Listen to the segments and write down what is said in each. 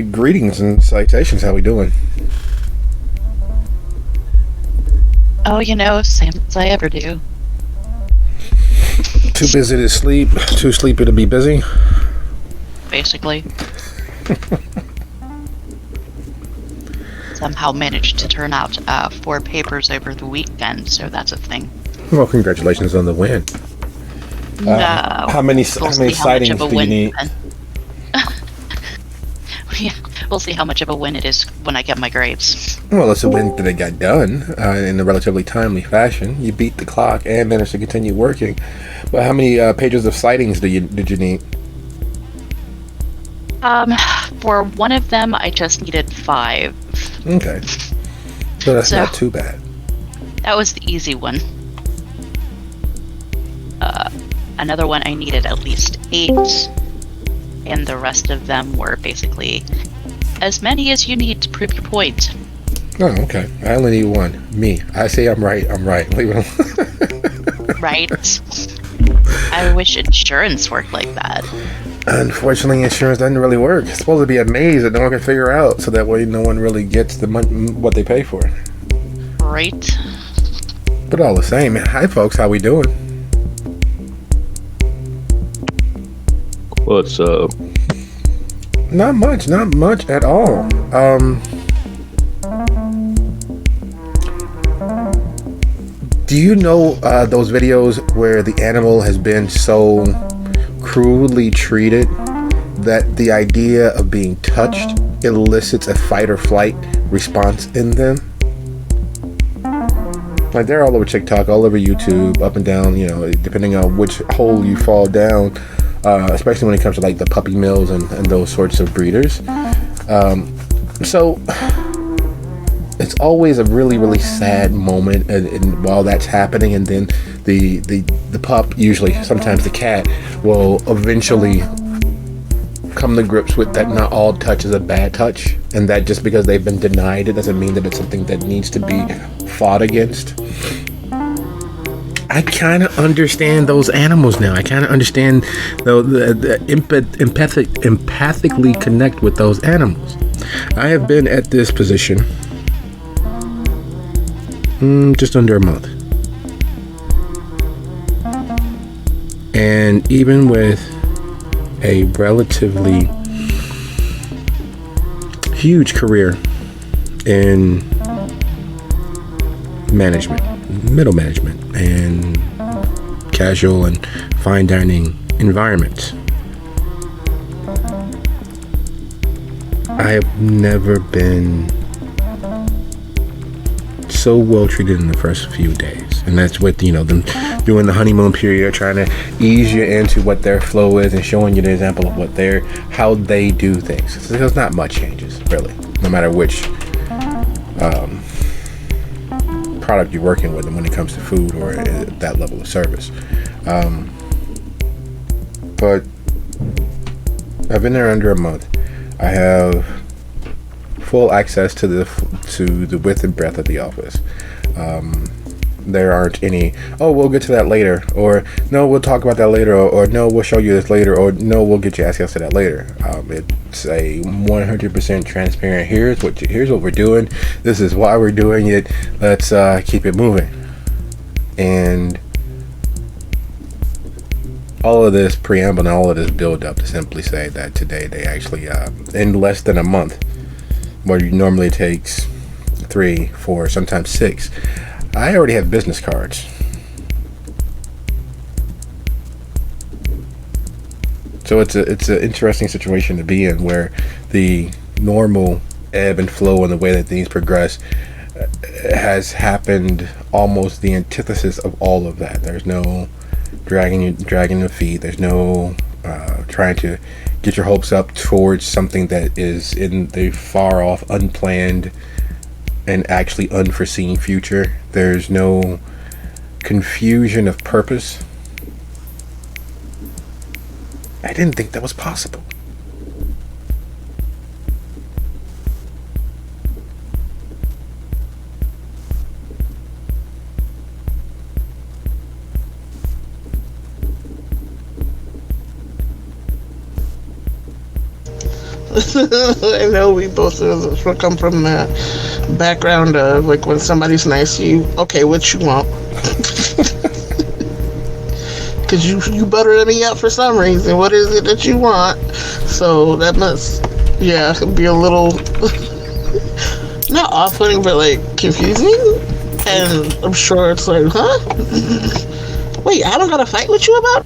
Greetings and salutations. How we doing? Oh, same as I ever do. Too busy to sleep. Too sleepy to be busy. Basically. Somehow managed to turn out 4 papers over the weekend, so that's a thing. Well, congratulations on the win. How many sightings do you need? Yeah, we'll see how much of a win it is when I get my grades. Well, it's a win that it got done in a relatively timely fashion. You beat the clock and managed to continue working. But how many pages of sightings did you need? For one of them, I just needed 5. Okay, so that's not too bad. That was the easy one. Another one I needed at least 8, and the rest of them were basically as many as you need to prove your point. Oh, okay. I only need 1. Me. I say I'm right. Leave it alone. Right? I wish insurance worked like that. Unfortunately, insurance doesn't really work. It's supposed to be a maze that no one can figure out, so that way no one really gets the money, what they pay for. Right. But all the same, hi folks, how we doing? What's up? Not much at all. Do you know those videos where the animal has been so cruelly treated that the idea of being touched elicits a fight or flight response in them? Like, they're all over TikTok, all over YouTube, up and down, depending on which hole you fall down, especially when it comes to like the puppy mills and those sorts of breeders. So it's always a really, really sad moment and while that's happening, and then the pup, usually sometimes the cat, will eventually come to grips with that not all touch is a bad touch, and that just because they've been denied it doesn't mean that it's something that needs to be fought against. I kind of understand those animals now. I kind of understand the empathically connect with those animals. I have been at this position just under a month. And even with a relatively huge career in management, middle management, and casual and fine dining environments, I have never been so well treated in the first few days. And that's with them doing the honeymoon period, trying to ease you into what their flow is and showing you the example of how they do things. So there's not much changes, really, no matter which product you're working with, and when it comes to food or that level of service. But I've been there under a month. I have full access to the width and breadth of the office. There aren't any, oh, we'll get to that later, or no, we'll talk about that later, or no, we'll show you this later, or no, we'll get you access to that later. It's a 100% transparent. Here's what we're doing. This is why we're doing it. Let's keep it moving. And all of this preamble and all of this build up to simply say that today they actually, in less than a month, what normally takes 3, 4, sometimes 6, I already have business cards. So it's an interesting situation to be in, where the normal ebb and flow and the way that things progress has happened almost the antithesis of all of that. There's no dragging the feet. There's no trying to get your hopes up towards something that is in the far off, unplanned, and actually unforeseen future. There's no confusion of purpose. I didn't think that was possible. I know we both of us come from that background of like when somebody's nice to you. Okay, what you want? Because you buttered me up for some reason. What is it that you want? So that must, yeah, be a little not off-putting, but like confusing. And I'm sure it's like, huh? Wait, I don't got to fight with you about?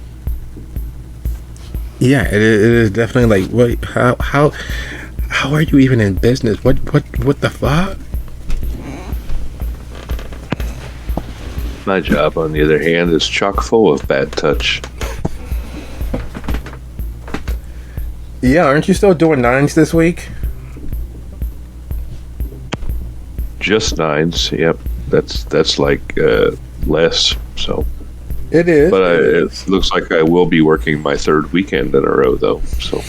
Yeah, it is definitely like, wait, how are you even in business? What the fuck? My job, on the other hand, is chock full of bad touch. Yeah, aren't you still doing 9s this week? Just 9s, yep. That's like less, so. It is. But it looks like I will be working my 3rd weekend in a row, though, so.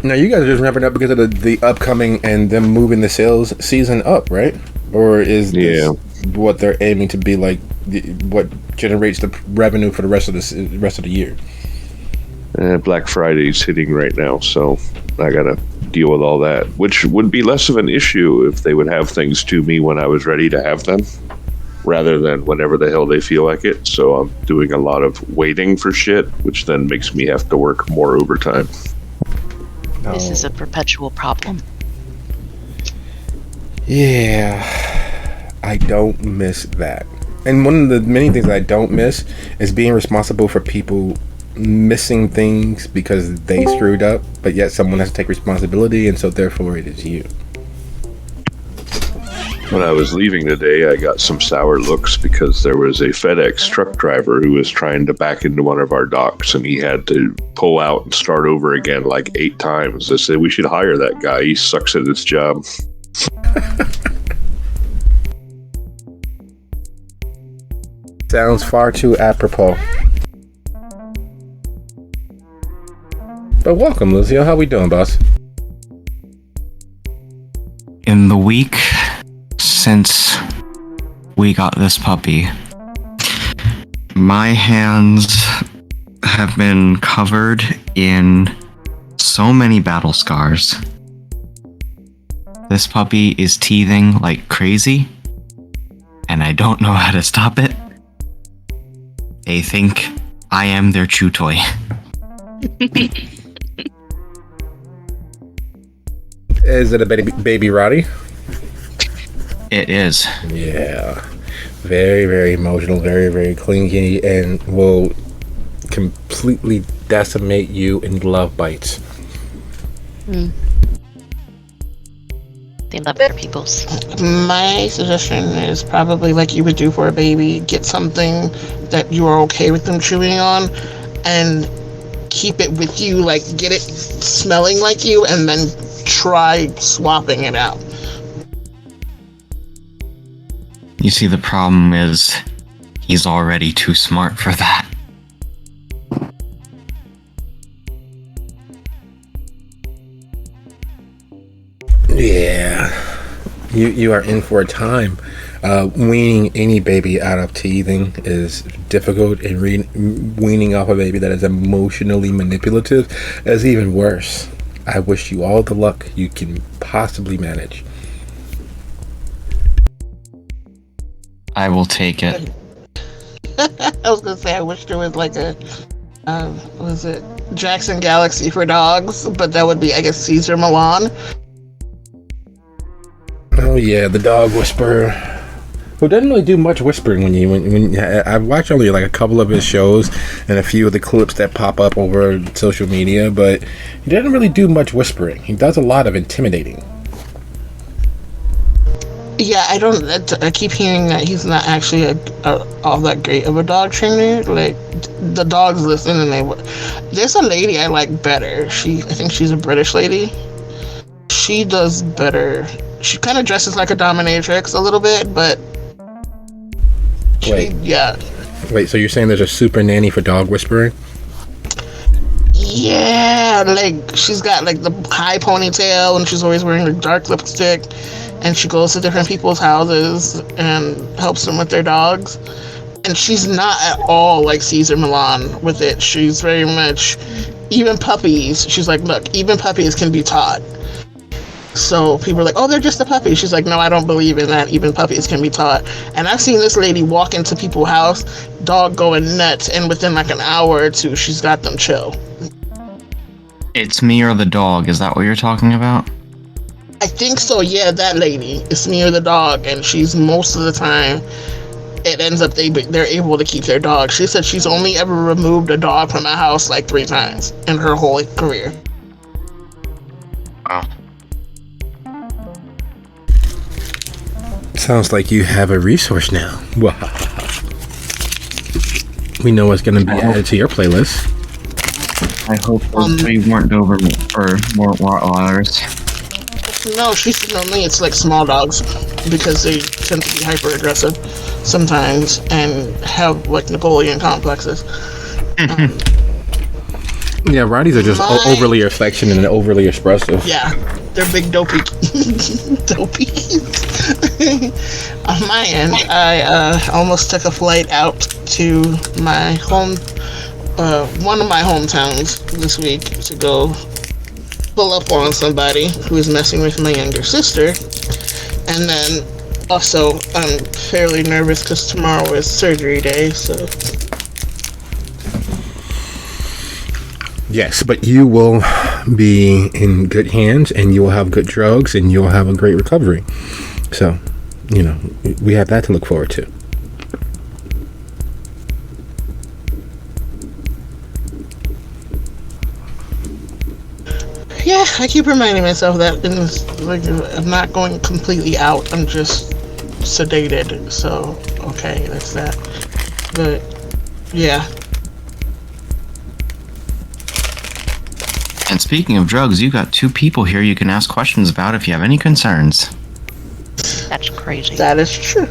Now, you guys are just ramping up because of the upcoming and them moving the sales season up, right? Or is this what they're aiming to be like, what generates the revenue for the rest of the year? Black Friday's hitting right now, so I gotta deal with all that, which would be less of an issue if they would have things to me when I was ready to have them, rather than whenever the hell they feel like it. So I'm doing a lot of waiting for shit, which then makes me have to work more overtime. This is a perpetual problem. Yeah, I don't miss that. And one of the many things I don't miss is being responsible for people missing things because they screwed up, but yet someone has to take responsibility, and so therefore it is you. When I was leaving today, I got some sour looks because there was a FedEx truck driver who was trying to back into one of our docks, and he had to pull out and start over again like 8 times. I said, we should hire that guy. He sucks at his job. Sounds far too apropos. But welcome, Lucio. How we doing, boss? In the week since we got this puppy, my hands have been covered in so many battle scars. This puppy is teething like crazy, and I don't know how to stop it. They think I am their chew toy. Is it a baby Roddy? It is. Yeah. Very, very emotional, very, very clingy, and will completely decimate you in love bites. They love their peoples. My suggestion is probably like you would do for a baby, get something that you are okay with them chewing on and keep it with you, like get it smelling like you, and then try swapping it out. You see, the problem is he's already too smart for that. Yeah. You are in for a time. Weaning any baby out of teething is difficult, and weaning off a baby that is emotionally manipulative is even worse. I wish you all the luck you can possibly manage. I will take it. I was gonna say I wish there was like a was it Jackson Galaxy for dogs, but that would be, I guess, Caesar Milan. Oh yeah, the dog whisperer, who doesn't really do much whispering when I've watched only like a couple of his shows and a few of the clips that pop up over social media, but he doesn't really do much whispering. He does a lot of intimidating. Yeah, I keep hearing that he's not actually all that great of a dog trainer. Like, the dogs listen, and there's a lady I like better. I think she's a British lady. She does better. She kind of dresses like a dominatrix a little bit, but Wait, so you're saying there's a super nanny for dog whispering? Yeah, like she's got like the high ponytail, and she's always wearing like dark lipstick, and she goes to different people's houses and helps them with their dogs. And she's not at all like Caesar Milan with it. She's very much even puppies, she's like, look, even puppies can be taught. So people are like, oh, they're just a puppy. She's like, no, I don't believe in that. Even puppies can be taught. And I've seen this lady walk into people's house, dog going nuts, and within like an hour or two, she's got them chill. It's me or the dog. Is that what you're talking about? I think so, yeah, that lady. It's me or the dog, and she's most of the time, it ends up they're able to keep their dog. She said she's only ever removed a dog from a house like 3 times in her whole career. Wow. Sounds like you have a resource now. Wow. We know what's going to be added to your playlist. I hope those 3 weren't Doberman or weren't Rottweilers. No, she said only it's like small dogs because they tend to be hyper aggressive sometimes and have like Napoleon complexes. Yeah, Rotties are just overly affectionate and overly expressive. Yeah, they're big dopey. Dopey. On my end, I almost took a flight out to my home, one of my hometowns this week to go pull up on somebody who is messing with my younger sister. And then also, I'm fairly nervous because tomorrow is surgery day, so. Yes, but you will be in good hands and you will have good drugs and you'll have a great recovery. So, you know, we have that to look forward to. Yeah, I keep reminding myself that like, I'm not going completely out. I'm just sedated. So, okay, that's that. But, yeah. And speaking of drugs, you got 2 people here you can ask questions about if you have any concerns. That's crazy. That is true.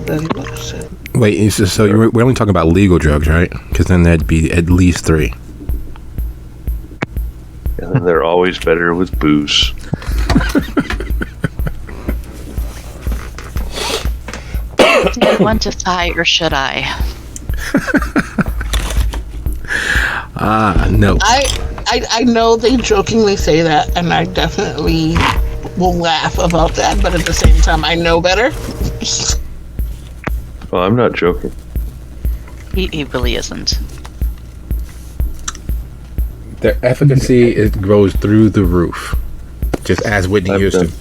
Very much so. Wait, so we're only talking about legal drugs, right? Because then that'd be at least 3. And they're always better with booze. Do you want to sigh or should I? No. I know they jokingly say that, and I definitely will laugh about that, but at the same time, I know better. Well, I'm not joking. He really isn't. Their efficacy grows through the roof, just as Whitney used to.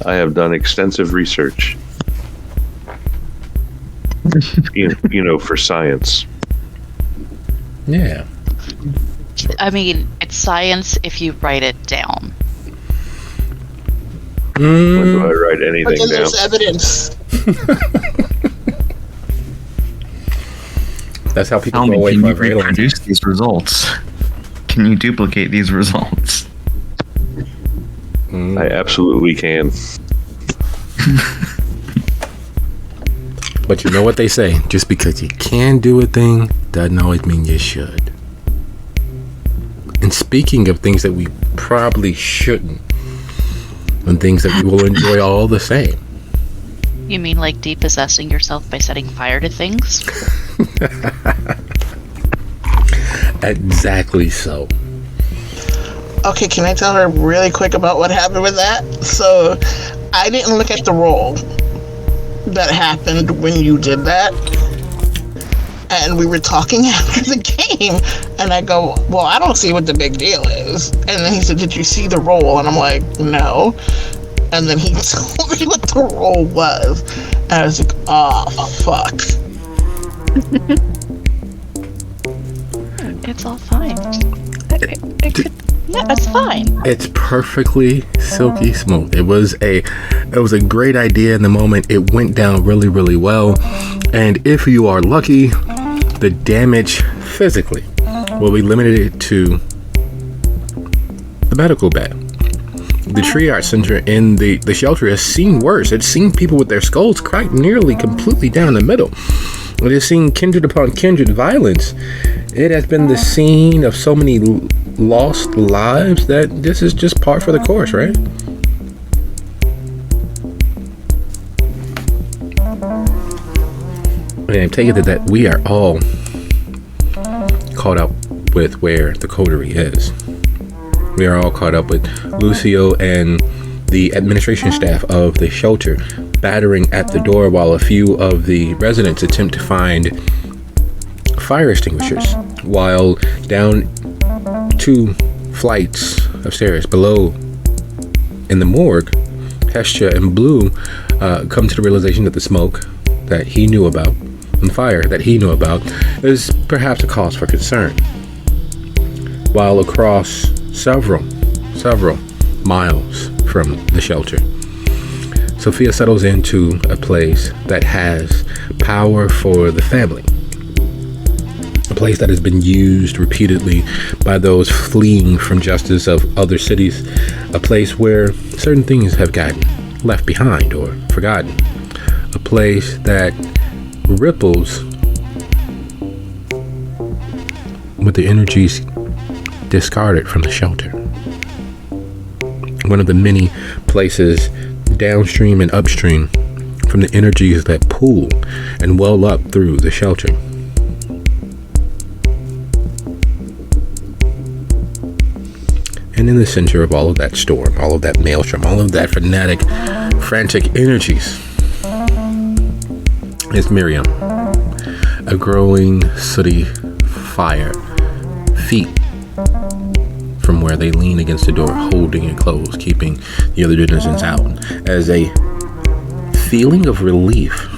I have done extensive research. you know, for science. Yeah. I mean, it's science if you write it down. When do I write But anything then down? there's evidence. That's how people Tell go me, away can from you a very long time. reproduce these results? Can you duplicate these results? I absolutely can. But you know what they say, just because you can do a thing doesn't always mean you should. And speaking of things that we probably shouldn't, and things that we will enjoy all the same. You mean like depossessing yourself by setting fire to things? Exactly so. Okay, can I tell her really quick about what happened with that? So, I didn't look at the roll that happened when you did that. And we were talking after the game. And I go, well, I don't see what the big deal is. And then he said, did you see the roll? And I'm like, no. And then he told me what the roll was. And I was like, oh, fuck. It's all fine. Yeah, it's fine. It's perfectly silky smooth. It was a great idea in the moment. It went down really, really well. And if you are lucky, the damage physically will be limited to the medical bed. The triage center in the shelter has seen worse. It's seen people with their skulls cracked nearly completely down the middle. It has seen kindred upon kindred violence. It has been the scene of so many lost lives that this is just par for the course, right? And I take it that we are all caught up with where the coterie is. We are all caught up with Lucio and the administration staff of the shelter battering at the door while a few of the residents attempt to find fire extinguishers, while down 2 flights of stairs below in the morgue, Hestia and Blue come to the realization that the smoke that he knew about and fire that he knew about is perhaps a cause for concern. While across several miles from the shelter, Sophia settles into a place that has power for the family. A place that has been used repeatedly by those fleeing from justice of other cities. A place where certain things have gotten left behind or forgotten. A place that ripples with the energies discarded from the shelter. One of the many places downstream and upstream from the energies that pool and well up through the shelter. And in the center of all of that storm, all of that maelstrom, all of that frantic energies is Miriam, a growing sooty fire, feet from where they lean against the door, holding it closed, keeping the other denizens out, as a feeling of relief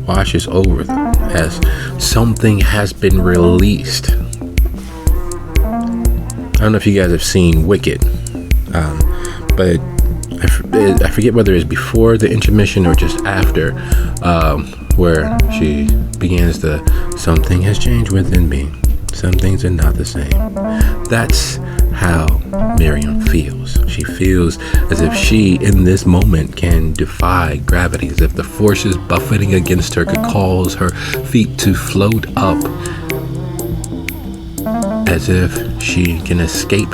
washes over them as something has been released. I don't know if you guys have seen Wicked, but I forget whether it's before the intermission or just after, where she begins the "something has changed within me. Some things are not the same." That's how Miriam feels. She feels as if she, in this moment, can defy gravity, as if the forces buffeting against her could cause her feet to float up, as if she can escape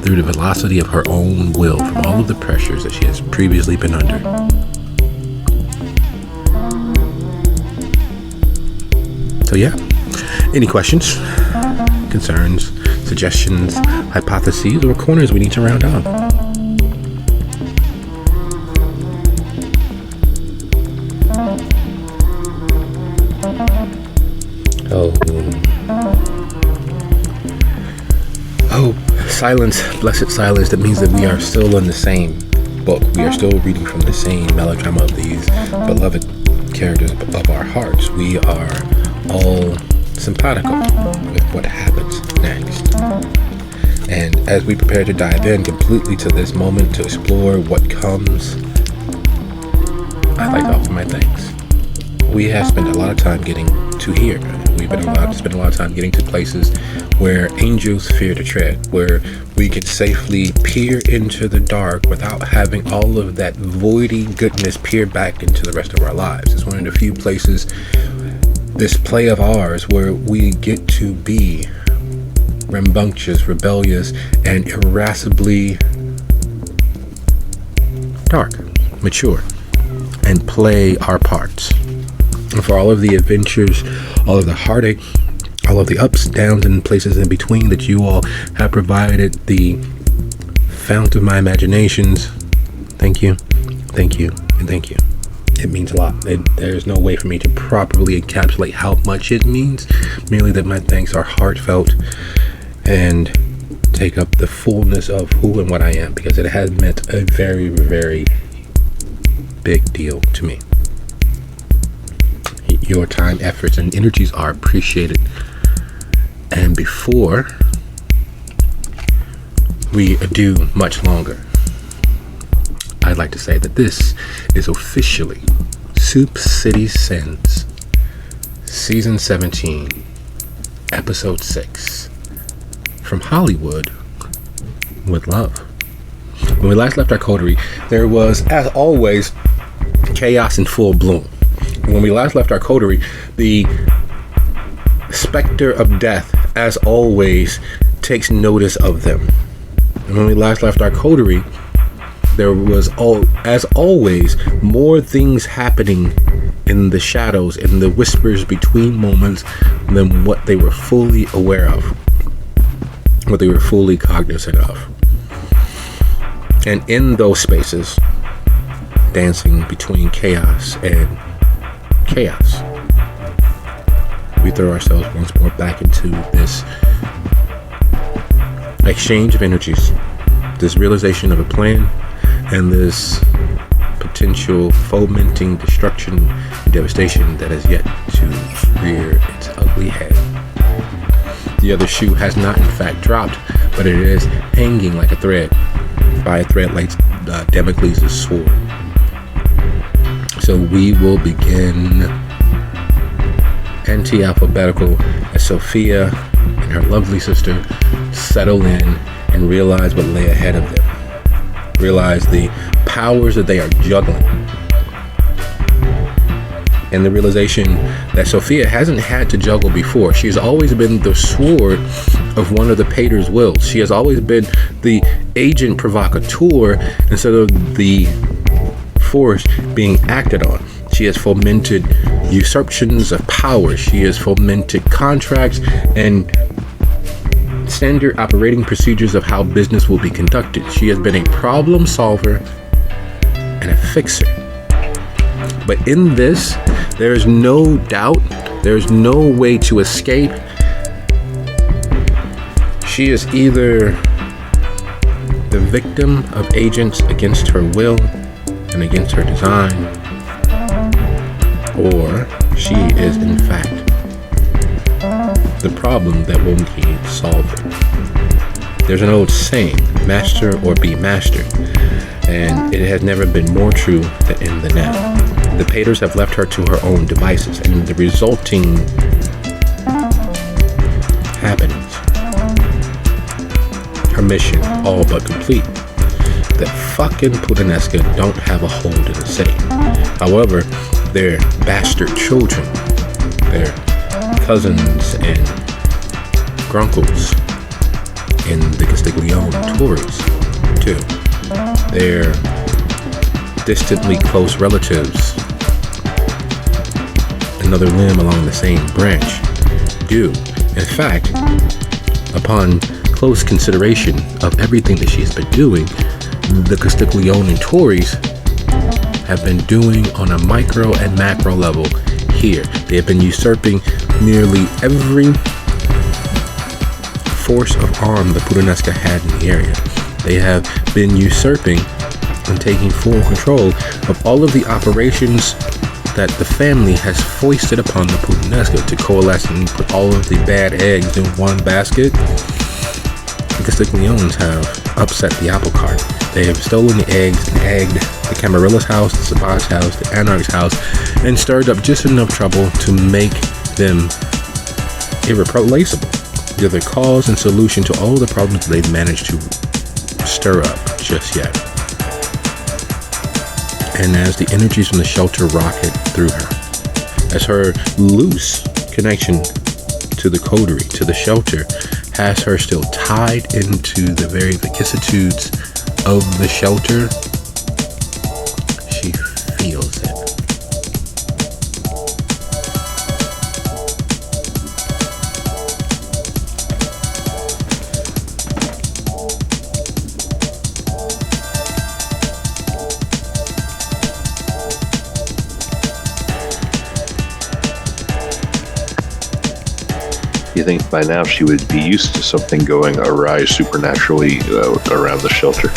through the velocity of her own will from all of the pressures that she has previously been under. So yeah, any questions, concerns, suggestions, hypotheses, or corners we need to round on? Oh, silence, blessed silence. That means that we are still in the same book. We are still reading from the same melodrama of these beloved characters of our hearts. We are all simpatico with what happens next. And as we prepare to dive in completely to this moment to explore what comes, I'd like to offer my thanks. We have spent a lot of time getting to here. We've been allowed to spend a lot of time getting to places where angels fear to tread, where we can safely peer into the dark without having all of that voidy goodness peer back into the rest of our lives. It's one of the few places, this play of ours, where we get to be rambunctious, rebellious, and irascibly dark, mature, and play our parts. And for all of the adventures, all of the heartache, all of the ups, downs, and places in between that you all have provided the fount of my imaginations, thank you, and thank you. It means a lot. There's no way for me to properly encapsulate how much it means, merely that my thanks are heartfelt and take up the fullness of who and what I am, because it has meant a very, very big deal to me. Your time, efforts, and energies are appreciated. And before we do much longer, I'd like to say that this is officially Soup City Sins, Season 17, Episode 6, from Hollywood with love. When we last left our coterie, there was, as always, chaos in full bloom. When we last left our coterie, the specter of death, as always, takes notice of them. And when we last left our coterie, there was, as always, more things happening in the shadows, in the whispers between moments, than what they were fully aware of. what they were fully cognizant of. And in those spaces, dancing between chaos and chaos, we throw ourselves once more back into this exchange of energies, this realization of a plan, and this potential fomenting destruction and devastation that has yet to rear its ugly head. The other shoe has not in fact dropped, but it is hanging like a thread, by a thread like Damocles' sword. So we will begin anti-alphabetical as Sophia and her lovely sister settle in and realize what lay ahead of them. Realize the powers that they are juggling. And the realization that Sophia hasn't had to juggle before. She has always been the sword of one of the Pater's wills. She has always been the agent provocateur instead of the force being acted on. She has fomented usurpations of power. She has fomented contracts and standard operating procedures of how business will be conducted. She has been a problem solver and a fixer. But in this, there is no doubt, there is no way to escape. She is either the victim of agents against her will and against her design, or she is in fact the problem that will need solving. There's an old saying, master or be mastered, and it has never been more true than in the now. The Paters have left her to her own devices, and the resulting happenings, her mission all but complete. The fucking Puttanesca don't have a hold in the city. However, their bastard children, their cousins and grunkles in the Castiglione Tories, too. Their distantly close relatives, another limb along the same branch, do. In fact, upon close consideration of everything that she's been doing, the Castiglione Tories have been doing on a micro and macro level here. They have been usurping nearly every force of arm the Puttanesca had in the area. They have been usurping and taking full control of all of the operations that the family has foisted upon the Puttanesca to coalesce and put all of the bad eggs in one basket. The Castigliones have upset the apple cart. They have stolen the eggs and egged the Camarilla's house, the Savage house, the Anarch's house, and stirred up just enough trouble to make them irreplaceable. They're the cause and solution to all the problems they've managed to stir up just yet. And as the energies from the shelter rocket through her, as her loose connection to the coterie, to the shelter, has her still tied into the very vicissitudes of the shelter, she feels it. You think by now she would be used to something going awry supernaturally around the shelter?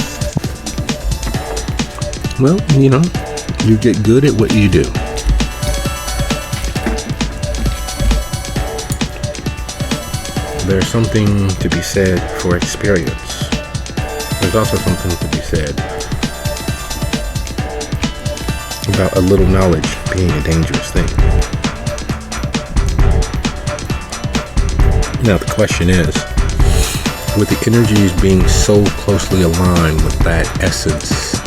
Well, you know, you get good at what you do. There's something to be said for experience. There's also something to be said about a little knowledge being a dangerous thing. Now the question is, with the energies being so closely aligned with that essence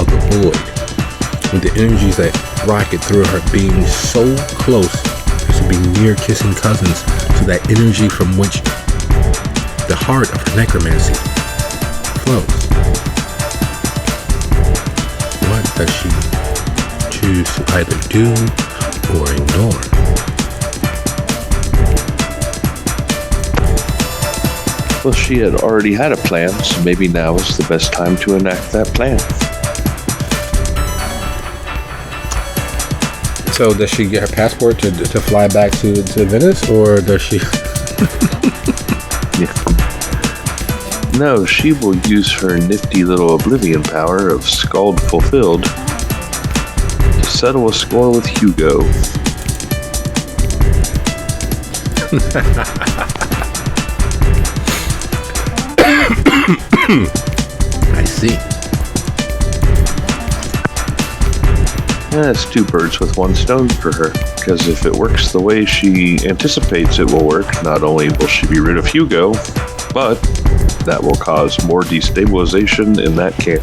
of the void, with the energies that rocket through her being so close as to be near kissing cousins to that energy from which the heart of her necromancy flows, what does she choose to either do or ignore? Well, she had already had a plan, so maybe now is the best time to enact that plan. So does she get her passport to fly back to Venice, or does she? No, she will use her nifty little oblivion power of Scald Fulfilled to settle a score with Hugo. I see. That's two birds with one stone for her, because if it works the way she anticipates it will work, not only will she be rid of Hugo, but that will cause more destabilization in that camp.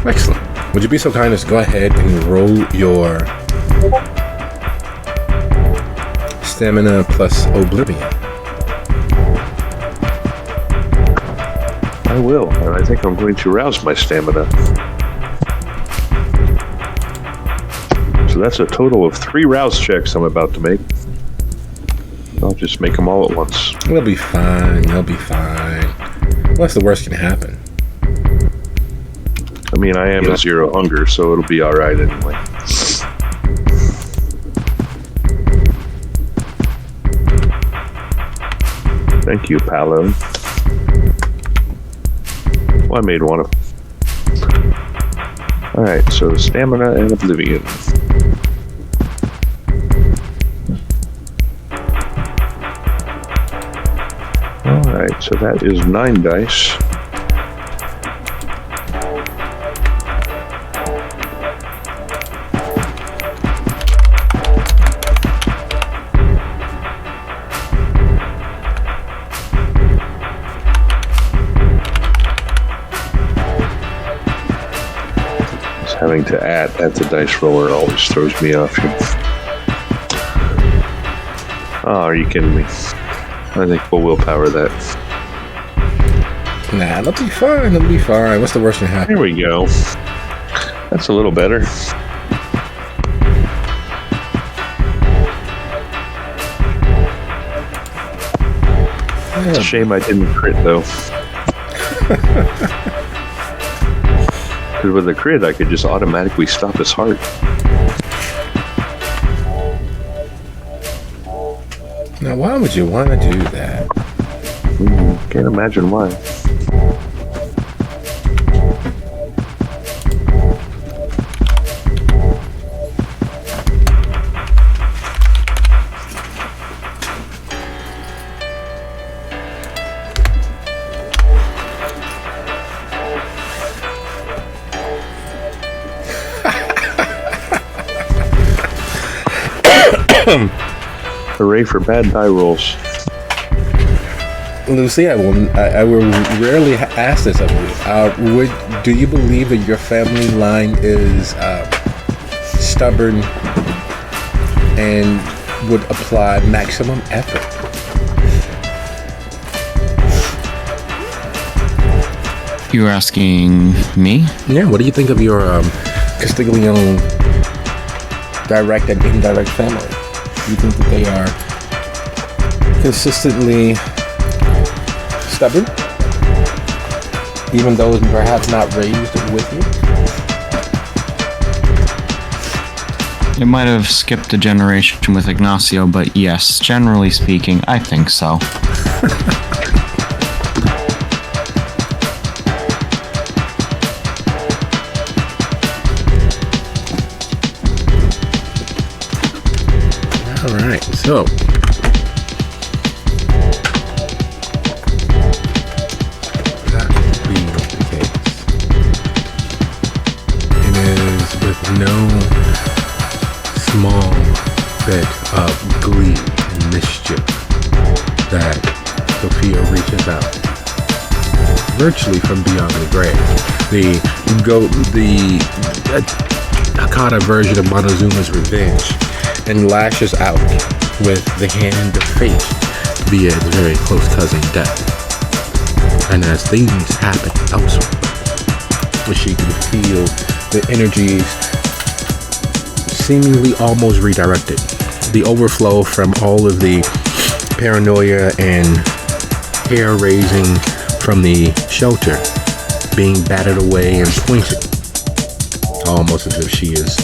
Excellent. Would you be so kind as to go ahead and roll your stamina plus oblivion? I will, and I think I'm going to rouse my stamina. So that's a total of 3 rouse checks I'm about to make. I'll just make them all at once. You'll be fine. You'll be fine. What's the worst can happen? I mean, I am at 0 hunger, so it'll be alright anyway. Thank you, Paolo. Well, I made one of them. Alright, so stamina and oblivion. Alright, so that is 9 dice. Having to add at the dice roller always throws me off. Oh, are you kidding me? I think we'll willpower that. Nah, it'll be fine. It'll be fine. What's the worst can happen? Here we go. That's a little better. It's a shame I didn't crit, though. Because with a crit, I could just automatically stop his heart. Now, why would you want to do that? Can't imagine why. Hooray for bad die rolls. Lucy, I will rarely ask this of you. Do you believe that your family line is stubborn and would apply maximum effort? You're asking me? Yeah, what do you think of your Castiglione direct and indirect family? Do you think that they are consistently stubborn, even those perhaps not raised with you? It might have skipped a generation with Ignacio, but yes, generally speaking, I think so. All right, so that being the case, it is with no small bit of glee and mischief that Sophia reaches out, virtually from beyond the grave. The Hakata version of Montezuma's revenge, and lashes out with the hand of fate via its very close cousin death. And as things happen elsewhere, where she can feel the energies seemingly almost redirected, the overflow from all of the paranoia and hair raising from the shelter, being batted away and pointed, almost as if she is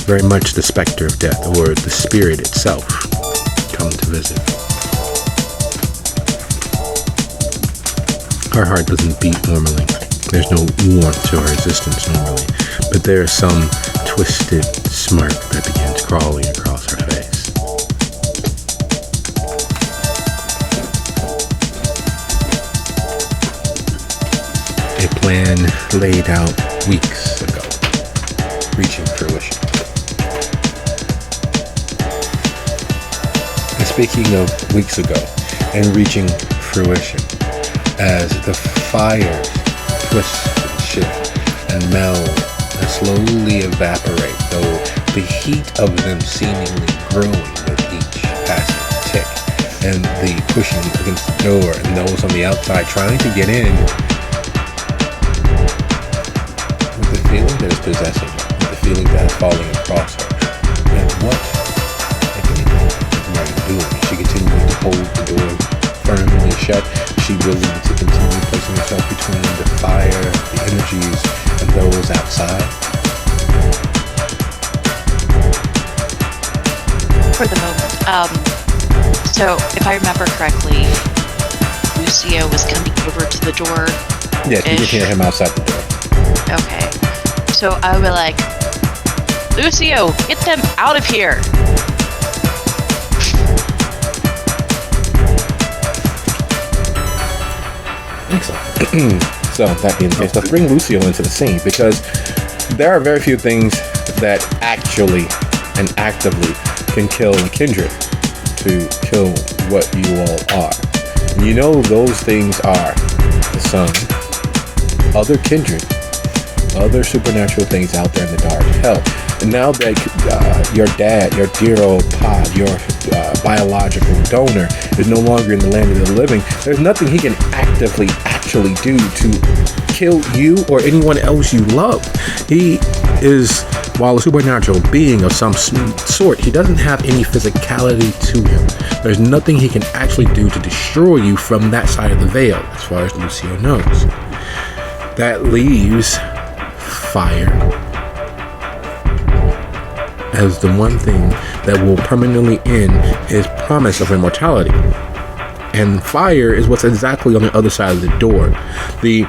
very much the specter of death, or the spirit itself come to visit. Her heart doesn't beat normally. There's no warmth to her existence normally, but there is some twisted smirk that begins crawling across her face. A plan laid out weeks ago, reaching fruition. And speaking of weeks ago and reaching fruition, as the fires twist and shift and meld and slowly evaporate, though the heat of them seemingly growing with each passing tick, and the pushing against the door and those on the outside trying to get in, with the feeling that is possessing her, with the feeling that is falling across her. And what, if anything, is Mary doing? Is she continuing to hold the door firmly shut? Is she willing to continue placing herself between the fire, the energies, and those outside? For the moment. So, if I remember correctly, Lucio was coming over to the door. Yeah, you can hear him outside the door. Okay. So I would be like, Lucio, get them out of here. Excellent. So, that being the case, let's bring Lucio into the scene, because there are very few things that actually and actively can kill a kindred to kill what you all are. And you know those things are the sun, other kindred, other supernatural things out there in the dark hell. And now that your dad, your dear old pod, your biological donor is no longer in the land of the living, there's nothing he can actively actually do to kill you or anyone else you love. He is, while a supernatural being of some sort, he doesn't have any physicality to him. There's nothing he can actually do to destroy you from that side of the veil, as far as Lucio knows. That leaves fire as the one thing that will permanently end his promise of immortality. And fire is what's exactly on the other side of the door. The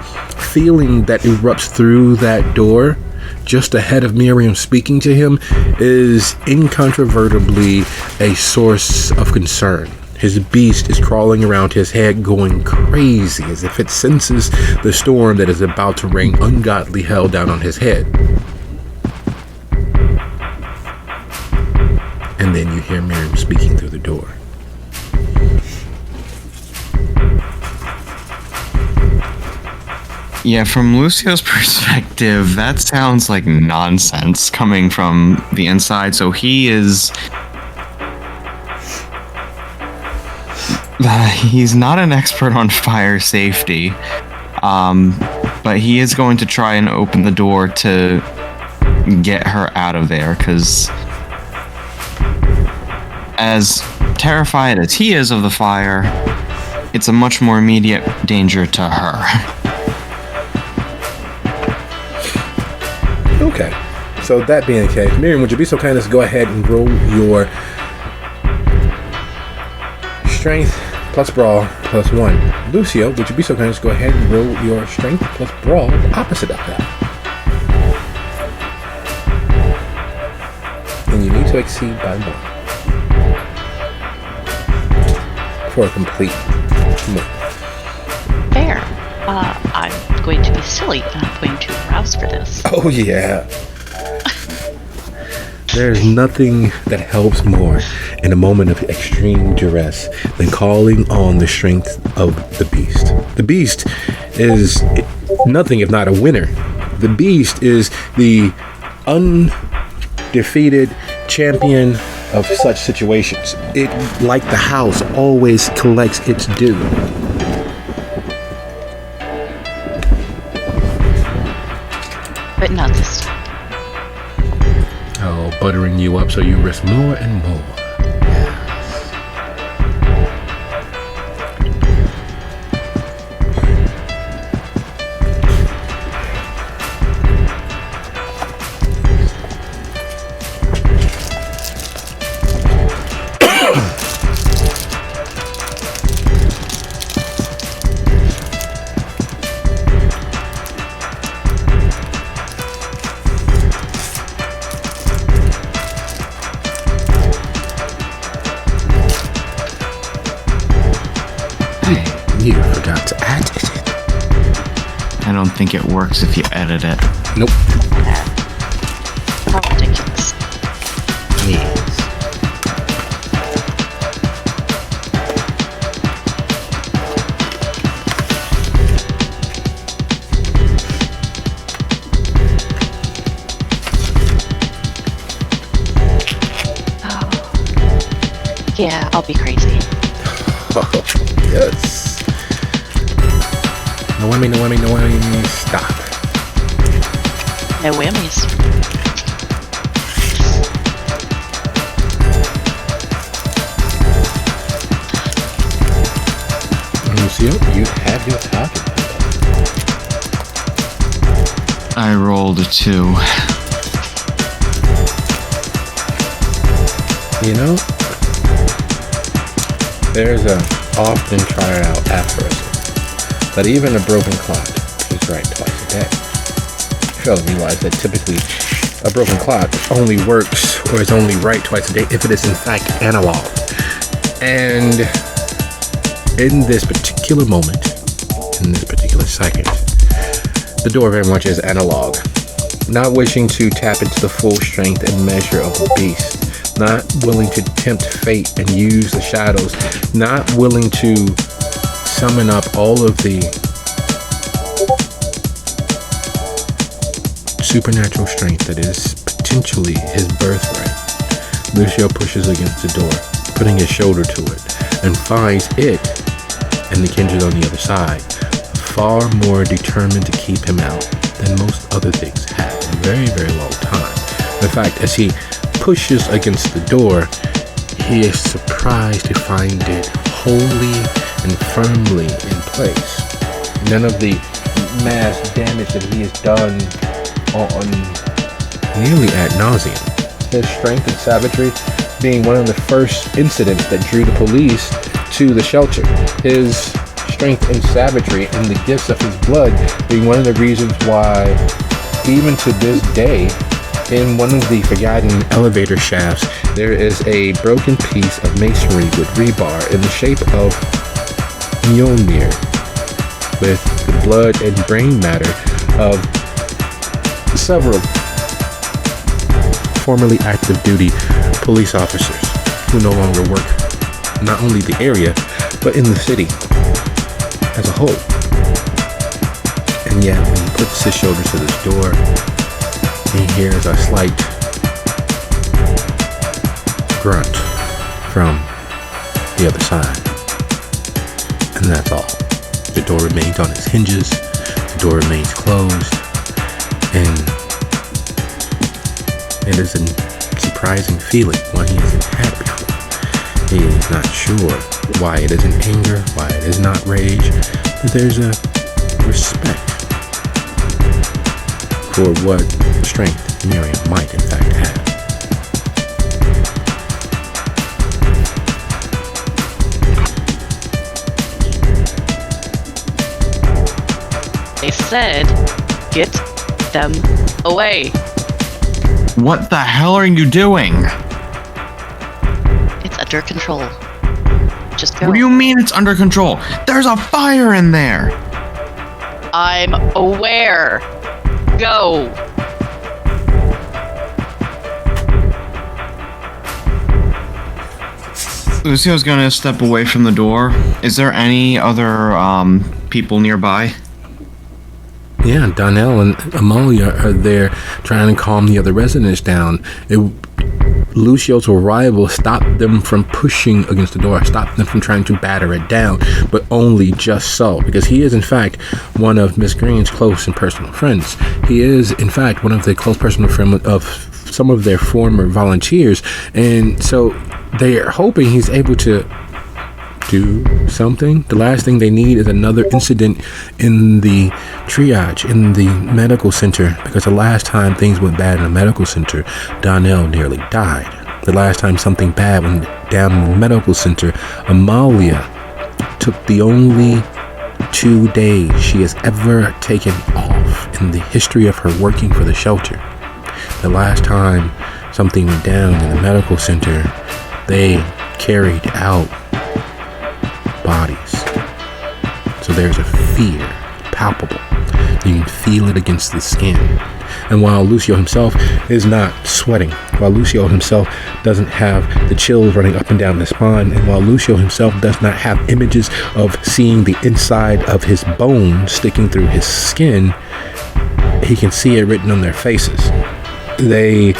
feeling that erupts through that door just ahead of Miriam speaking to him is incontrovertibly a source of concern. His beast is crawling around his head going crazy as if it senses the storm that is about to rain ungodly hell down on his head. And then you hear Miriam speaking through the door. Yeah, from Lucio's perspective, that sounds like nonsense coming from the inside. So he is... he's not an expert on fire safety, but he is going to try and open the door to get her out of there, because as terrified as he is of the fire, it's a much more immediate danger to her. Okay, so that being the case, Miriam, would you be so kind as to go ahead and roll your strength plus brawl plus 1. Lucio, would you be so kind as to go ahead and roll your strength plus brawl opposite of that? And you need to exceed by 1 for a complete move. Fair. I'm going to be silly and I'm going to rouse for this. Oh yeah. There's nothing that helps more in a moment of extreme duress than calling on the strength of the beast. The beast is nothing if not a winner. The beast is the undefeated champion of such situations. It, like the house, always collects its due. But not this time. Oh, buttering you up so you risk more and more. Yes. You forgot to add it. I don't think it works if you edit it. Nope. How ridiculous. Yes. Yeah, I'll be crazy. Oh, yes. No whammy, no whammy, no whammy. Stop. No whammies. Lucio, you have your target. I rolled a 2. You know, there's a often tried out aphorism that even a broken clock is right twice a day. I fail to realize that typically a broken clock only works or is only right twice a day if it is in fact analog. And in this particular moment, in this particular second, the door very much is analog. Not wishing to tap into the full strength and measure of the beast. Not willing to tempt fate and use the shadows. Not willing to summon up all of the supernatural strength that is potentially his birthright. Lucio pushes against the door, putting his shoulder to it, and finds it and the Kindred on the other side far more determined to keep him out than most other things have in a very, very long time. In fact, as he pushes against the door, he is surprised to find it wholly and firmly in place. None of the mass damage that he has done on nearly ad nauseum. His strength and savagery being one of the first incidents that drew the police to the shelter. His strength and savagery and the gifts of his blood being one of the reasons why, even to this day, in one of the forgotten elevator shafts, there is a broken piece of masonry with rebar in the shape of Mjolnir, with the blood and brain matter of several formerly active duty police officers who no longer work not only the area, but in the city as a whole. And yet, when he puts his shoulder to this door, he hears a slight grunt from the other side. And that's all. The door remains on its hinges, the door remains closed, and it is a surprising feeling, one he hasn't had before. He is not sure why it isn't anger, why it is not rage, but there's a respect for what strength Miriam might in fact have. They said, get them away. What the hell are you doing? It's under control. Just go. What do you mean it's under control? There's a fire in there! I'm aware. Go. Lucio's gonna step away from the door. Is there any other people nearby? Yeah, Donnell and Amalia are there trying to calm the other residents down. Lucio's arrival stopped them from pushing against the door, stopped them from trying to batter it down, but only just so, because he is in fact one of Miss Green's close and personal friends. He is in fact one of the close personal friends of some of their former volunteers, and so they are hoping he's able to do something. The last thing they need is another incident in the triage, in the medical center, because the last time things went bad in a medical center, Donnell nearly died. The last time something bad went down in the medical center, Amalia took the only 2 days she has ever taken off in the history of her working for the shelter. The last time something went down in the medical center, they carried out bodies So there's a fear, palpable. You can feel it against the skin. And while Lucio himself is not sweating, while Lucio himself doesn't have the chills running up and down his spine, and while Lucio himself does not have images of seeing the inside of his bone sticking through his skin, he can see it written on their faces. They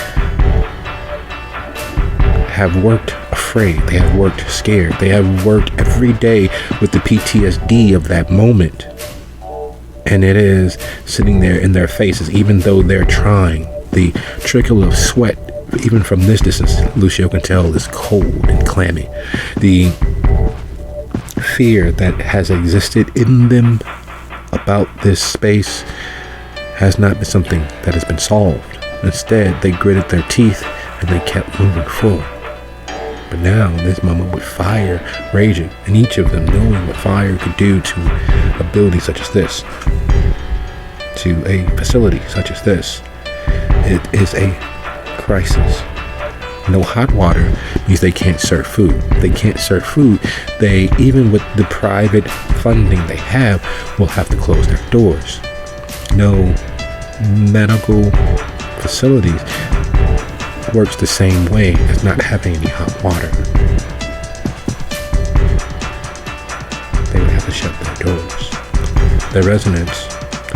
have worked afraid. They have worked scared. They have worked every day with the PTSD of that moment. And it is sitting there in their faces, even though they're trying. The trickle of sweat, even from this distance, Lucio can tell is cold and clammy. The fear that has existed in them about this space has not been something that has been solved. Instead, they gritted their teeth and they kept moving forward. But now, in this moment, with fire raging, and each of them knowing what fire could do to a building such as this, to a facility such as this, it is a crisis. No hot water means they can't serve food. They can't serve food. They, even with the private funding they have, will have to close their doors. No medical facilities works the same way as not having any hot water. They would have to shut their doors. Their residents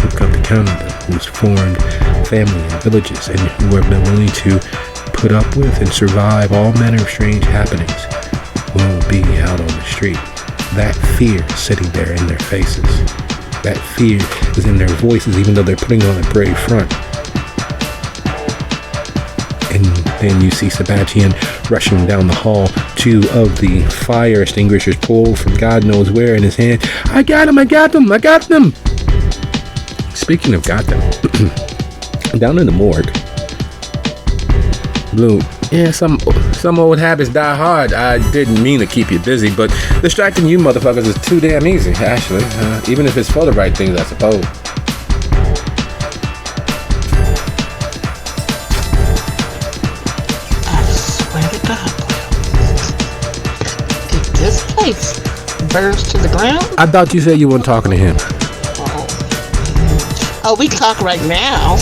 who've come to count on them, who's formed family and villages, and who have been willing to put up with and survive all manner of strange happenings, will be out on the street. That fear is sitting there in their faces. That fear is in their voices, even though they're putting on a brave front. And then you see Sebastian rushing down the hall, 2 of the fire extinguishers pulled from God knows where in his hand. I got him, I got them, I got them. Speaking of got them, down in the morgue, Blue, yeah, some old habits die hard. I didn't mean to keep you busy, but distracting you motherfuckers is too damn easy, actually. Even if it's for the right things, I suppose. This place burns to the ground? I thought you said you weren't talking to him. Oh, we talk right now.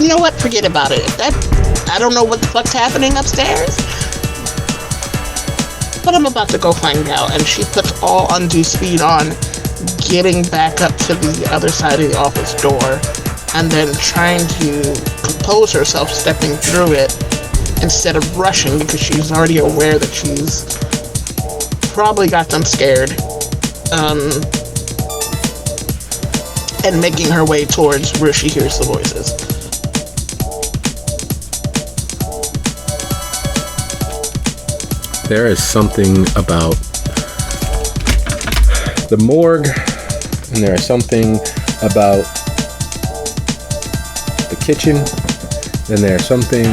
You know what? Forget about it. I don't know what the fuck's happening upstairs. But I'm about to go find out. And she puts all undue speed on getting back up to the other side of the office door. And then trying to compose herself stepping through it instead of rushing, because she's already aware that she's probably got them scared. And making her way towards where she hears the voices. There is something about the morgue, and there is something about the kitchen, and there's something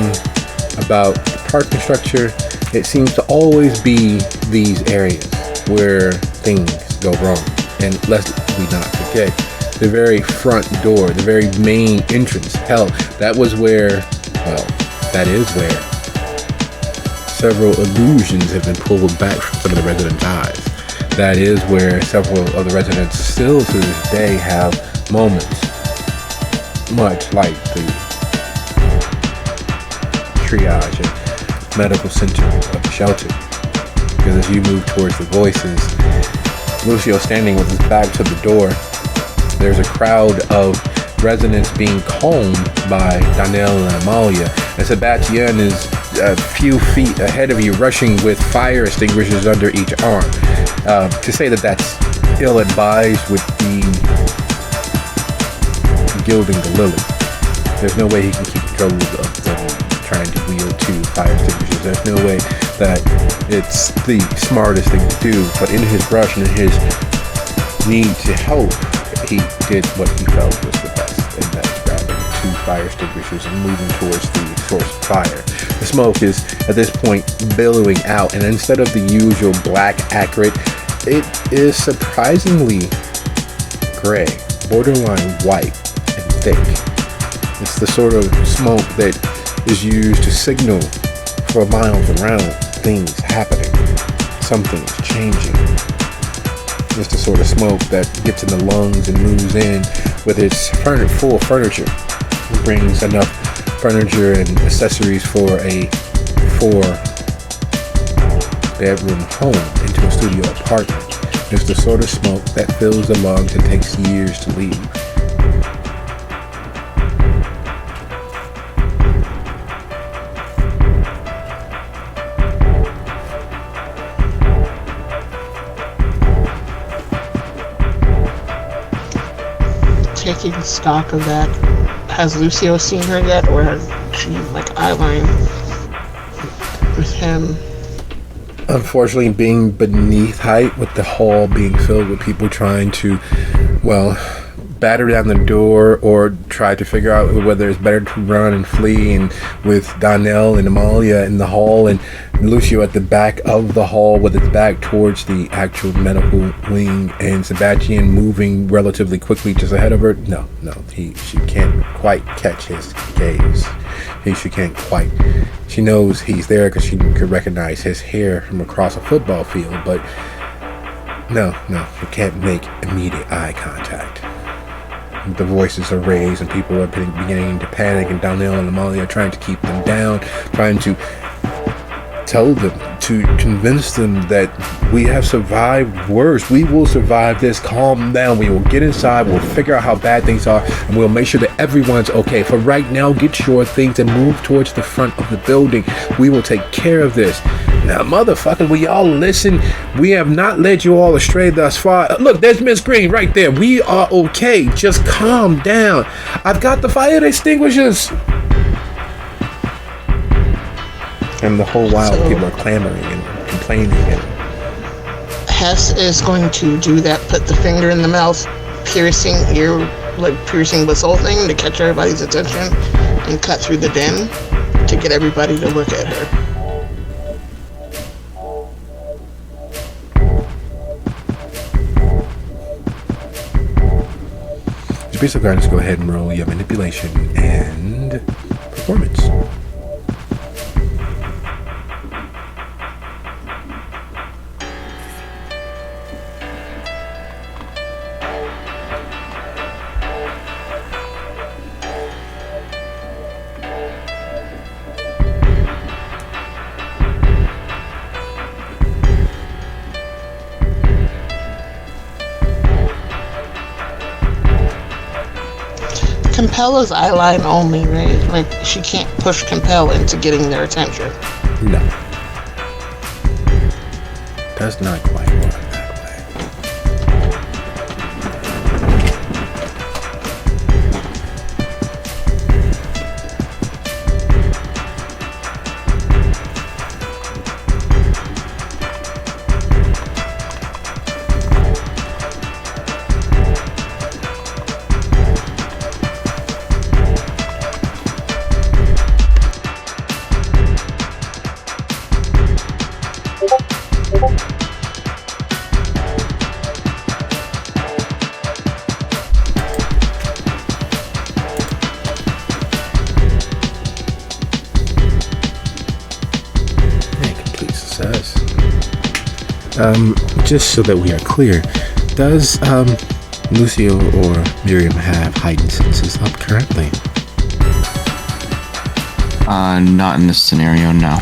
about the parking structure. It seems to always be these areas where things go wrong. And lest we not forget, the very front door, the very main entrance, hell, that was where, well, that is where several illusions have been pulled back from some of the residents' eyes. That is where several of the residents still to this day have moments, much like the triage and medical center of the shelter. Because as you move towards the voices, Lucio standing with his back to the door, there's a crowd of residents being combed by Danielle and Amalia, and Sebastian is a few feet ahead of you, rushing with fire extinguishers under each arm. To say that that's ill-advised would be gilding the lily. There's no way he can keep control of them trying to wield 2 fire extinguishers. There's no way that it's the smartest thing to do, but in his rush and in his need to help, he did what he felt was the best, and that's grabbing 2 fire extinguishers and moving towards the source of fire. The smoke is, at this point, billowing out, and instead of the usual black acrid, it is surprisingly gray, borderline white, and thick. It's the sort of smoke that is used to signal for miles around things happening. Something's changing. This the sort of smoke that gets in the lungs and moves in with its full furniture. It brings enough furniture and accessories for a 4-bedroom home into a studio apartment. It's the sort of smoke that fills the lungs and takes years to leave. Taking stock of that, has Lucio seen her yet, or has she like eyeline with him? Unfortunately, being beneath height, with the hall being filled with people trying to, batter down the door or try to figure out whether it's better to run and flee, and with Donnell and Amalia in the hall and Lucio at the back of the hall with its back towards the actual medical wing, and Sebastian moving relatively quickly just ahead of her. She can't quite catch his gaze. She can't quite. She knows he's there because she could recognize his hair from across a football field, but no, she can't make immediate eye contact. The voices are raised and people are beginning to panic, and Donnell and Amalia are trying to keep them down, trying to tell them, to convince them that we have survived worse. We will survive this. Calm down. We will get inside. We'll figure out how bad things are, and we'll make sure that everyone's okay. For right now, get your things and move towards the front of the building. We will take care of this. Now, motherfuckers, will y'all listen? We have not led you all astray thus far. Look, there's Miss Green right there. We are okay. Just calm down. I've got the fire extinguishers. And the whole while, people are clamoring and complaining. And Hess is going to do that, put the finger in the mouth, piercing whistle thing to catch everybody's attention, and cut through the den to get everybody to look at her. basically, just go ahead and roll your manipulation and performance. Compel is eyeline only, right? Like, she can't push Compel into getting their attention. No. Does not quite work that way. Just so that we are clear, does Lucio or Miriam have heightened senses up currently? Not in this scenario, no.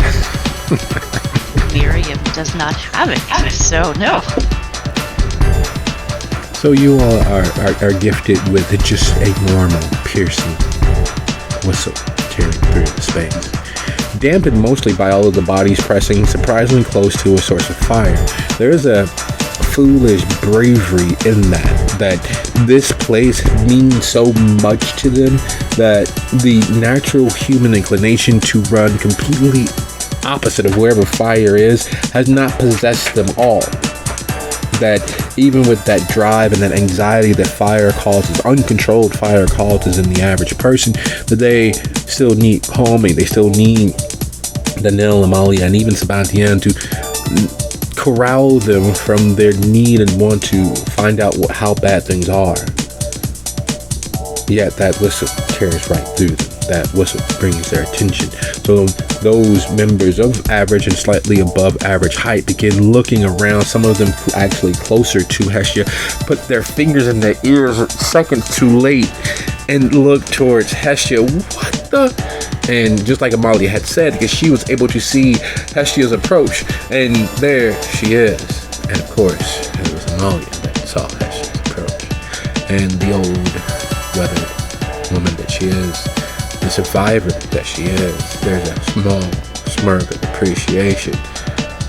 Miriam does not have it, so no. So you all are gifted with just a normal piercing whistle tearing through the space. Dampened mostly by all of the bodies pressing surprisingly close to a source of fire. There is a foolish bravery in that this place means so much to them that the natural human inclination to run completely opposite of wherever fire is has not possessed them all. That even with that drive and that anxiety that fire causes, uncontrolled fire causes in the average person, that they still need calming, they still need Danielle, Amalia, and even Sebastian to corral them from their need and want to find out how bad things are. Yet that whistle tears right through them. that whistle brings their attention. So those members of average and slightly above average height begin looking around. Some of them actually closer to Hestia put their fingers in their ears seconds too late and look towards Hestia. What the? And just like Amalia had said, because she was able to see Hestia's approach, and there she is. And of course, it was Amalia that saw Hestia's approach. And the old, weathered woman that she is, the survivor that she is, there's a small smirk of appreciation.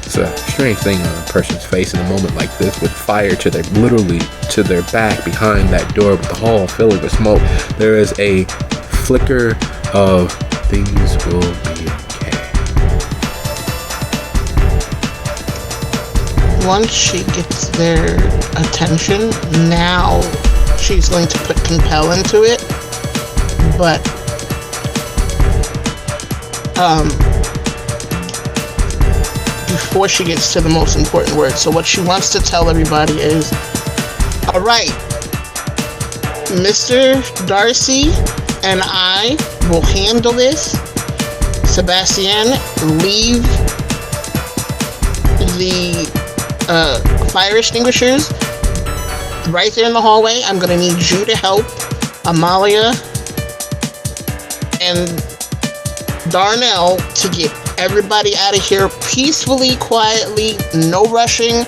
It's a strange thing on a person's face in a moment like this, with fire literally to their back behind that door, with the hall filling with smoke. There is a flicker of things will be okay. Once she gets their attention, now she's going to put compel into it, but before she gets to the most important word. So what she wants to tell everybody is, all right, Mr. Darcy and I will handle this. Sebastian, leave the fire extinguishers right there in the hallway. I'm gonna need you to help Amalia and Darnell to get everybody out of here peacefully, quietly, no rushing,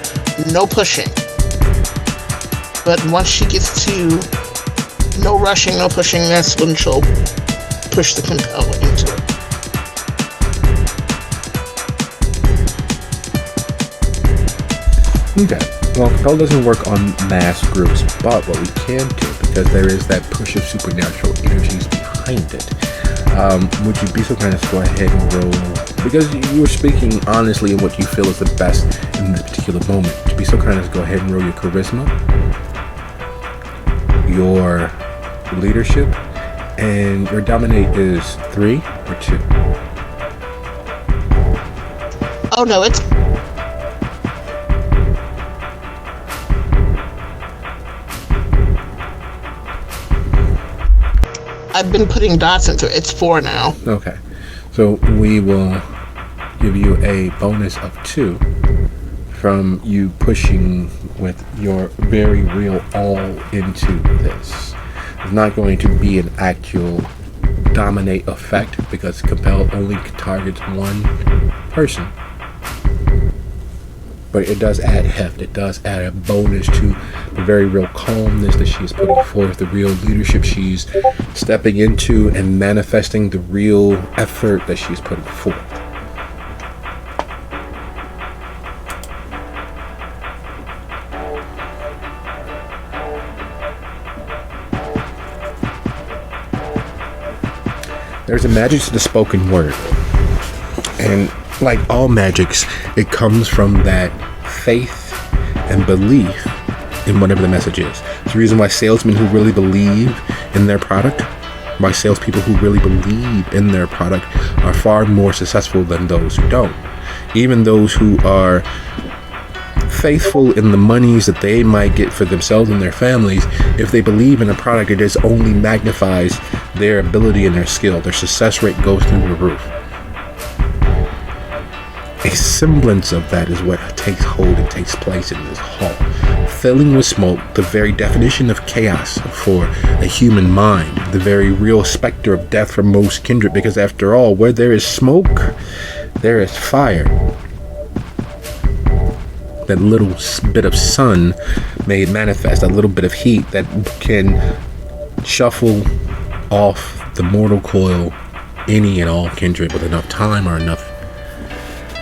no pushing. But once she gets to no rushing, no pushing, that's when she'll push the compel into it. Okay. Well, compel doesn't work on mass groups, but what we can do, because there is that push of supernatural energies behind it, would you be so kind as to go ahead and roll, because you were speaking honestly in what you feel is the best in this particular moment, would you be so kind as to go ahead and roll your charisma, your leadership, and your dominate is 3 or 2? Oh no, it's I've been putting dots into it. It's 4 now. Okay. So we will give you a bonus of 2 from you pushing with your very real all into this. It's not going to be an actual dominate effect, because compel only targets one person. But it does add heft. It does add a bonus to the very real calmness that she is putting forth, the real leadership she's stepping into, and manifesting the real effort that she's putting forth. There's a magic to the spoken word. And like all magics, it comes from that faith and belief in whatever the message is. It's the reason why salesmen who really believe in their product, why salespeople who really believe in their product are far more successful than those who don't. Even those who are faithful in the monies that they might get for themselves and their families, if they believe in a product, it just only magnifies their ability and their skill. Their success rate goes through the roof. A semblance of that is what takes hold and takes place in this hall. Filling with smoke, the very definition of chaos for a human mind, the very real specter of death for most kindred, because after all, where there is smoke, there is fire. That little bit of sun made manifest, a little bit of heat that can shuffle off the mortal coil any and all kindred with enough time or enough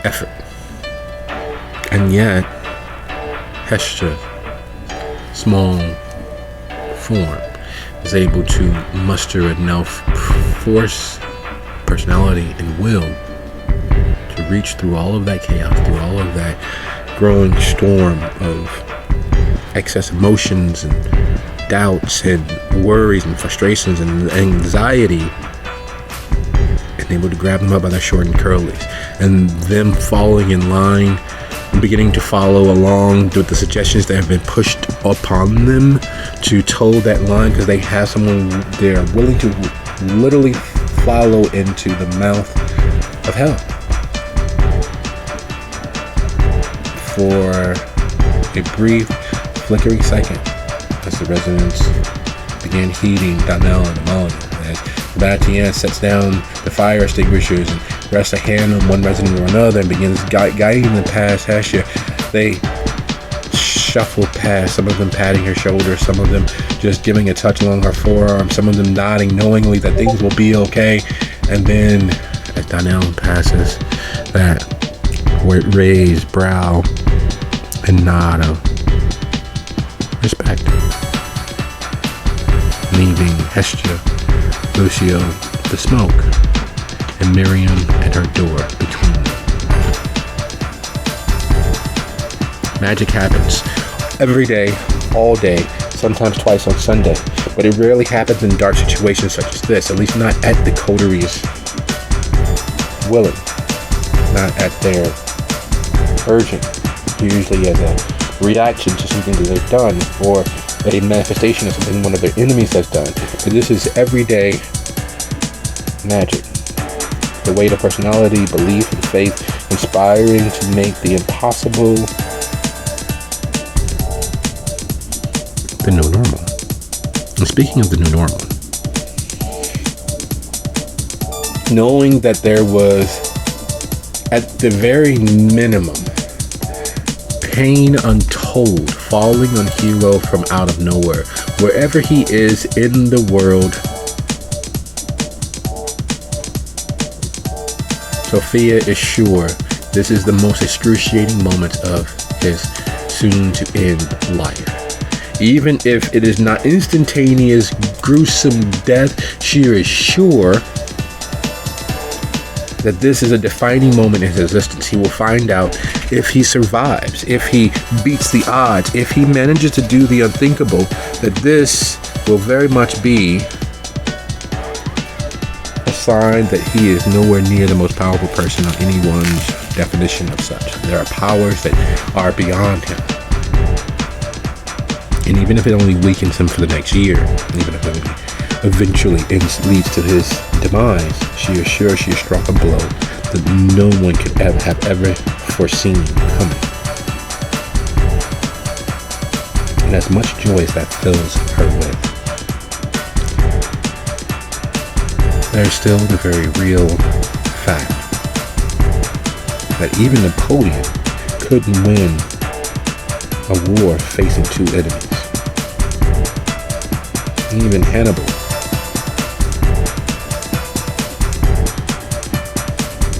effort. And yet Hestia, small form, is able to muster enough force, personality, and will to reach through all of that chaos, through all of that growing storm of excess emotions and doubts and worries and frustrations and anxiety, and able to grab them up by their short and curlies, and them falling in line and beginning to follow along with the suggestions that have been pushed upon them to toe that line, because they have someone they're willing to literally wallow into the mouth of hell. For a brief, flickering second, as the residents began heeding Donnell and Amalia, as Sebastian sets down the fire extinguishers and rests a hand on one resident or another and begins guiding them past Hestia. They shuffle past, some of them patting her shoulder, some of them just giving a touch along her forearm, some of them nodding knowingly that things will be okay. And then, as Donnell passes, that raised brow and nod of respect, leaving Hestia, Lucio, the smoke, and Miriam at her door between them. Magic happens every day, all day, sometimes twice on Sunday, but it rarely happens in dark situations such as this, at least not at the coteries' willing, not at their urging, usually as a reaction to something that they've done, or a manifestation of something one of their enemies has done. But this is everyday magic. The weight of personality, belief, and faith, inspiring to make the impossible the new normal. And speaking of the new normal, knowing that there was, at the very minimum, pain untold falling on Hero from out of nowhere, wherever he is in the world, Sophia is sure this is the most excruciating moment of his soon-to-end life. Even if it is not instantaneous, gruesome death, she is sure that this is a defining moment in his existence. He will find out if he survives, if he beats the odds, if he manages to do the unthinkable, that this will very much be a sign that he is nowhere near the most powerful person on anyone's definition of such. There are powers that are beyond him. And even if it only weakens him for the next year, even if it eventually leads to his demise, she is sure she has struck a blow that no one could have ever foreseen coming. And as much joy as that fills her with, there's still the very real fact that even Napoleon couldn't win a war facing two enemies. Even Hannibal.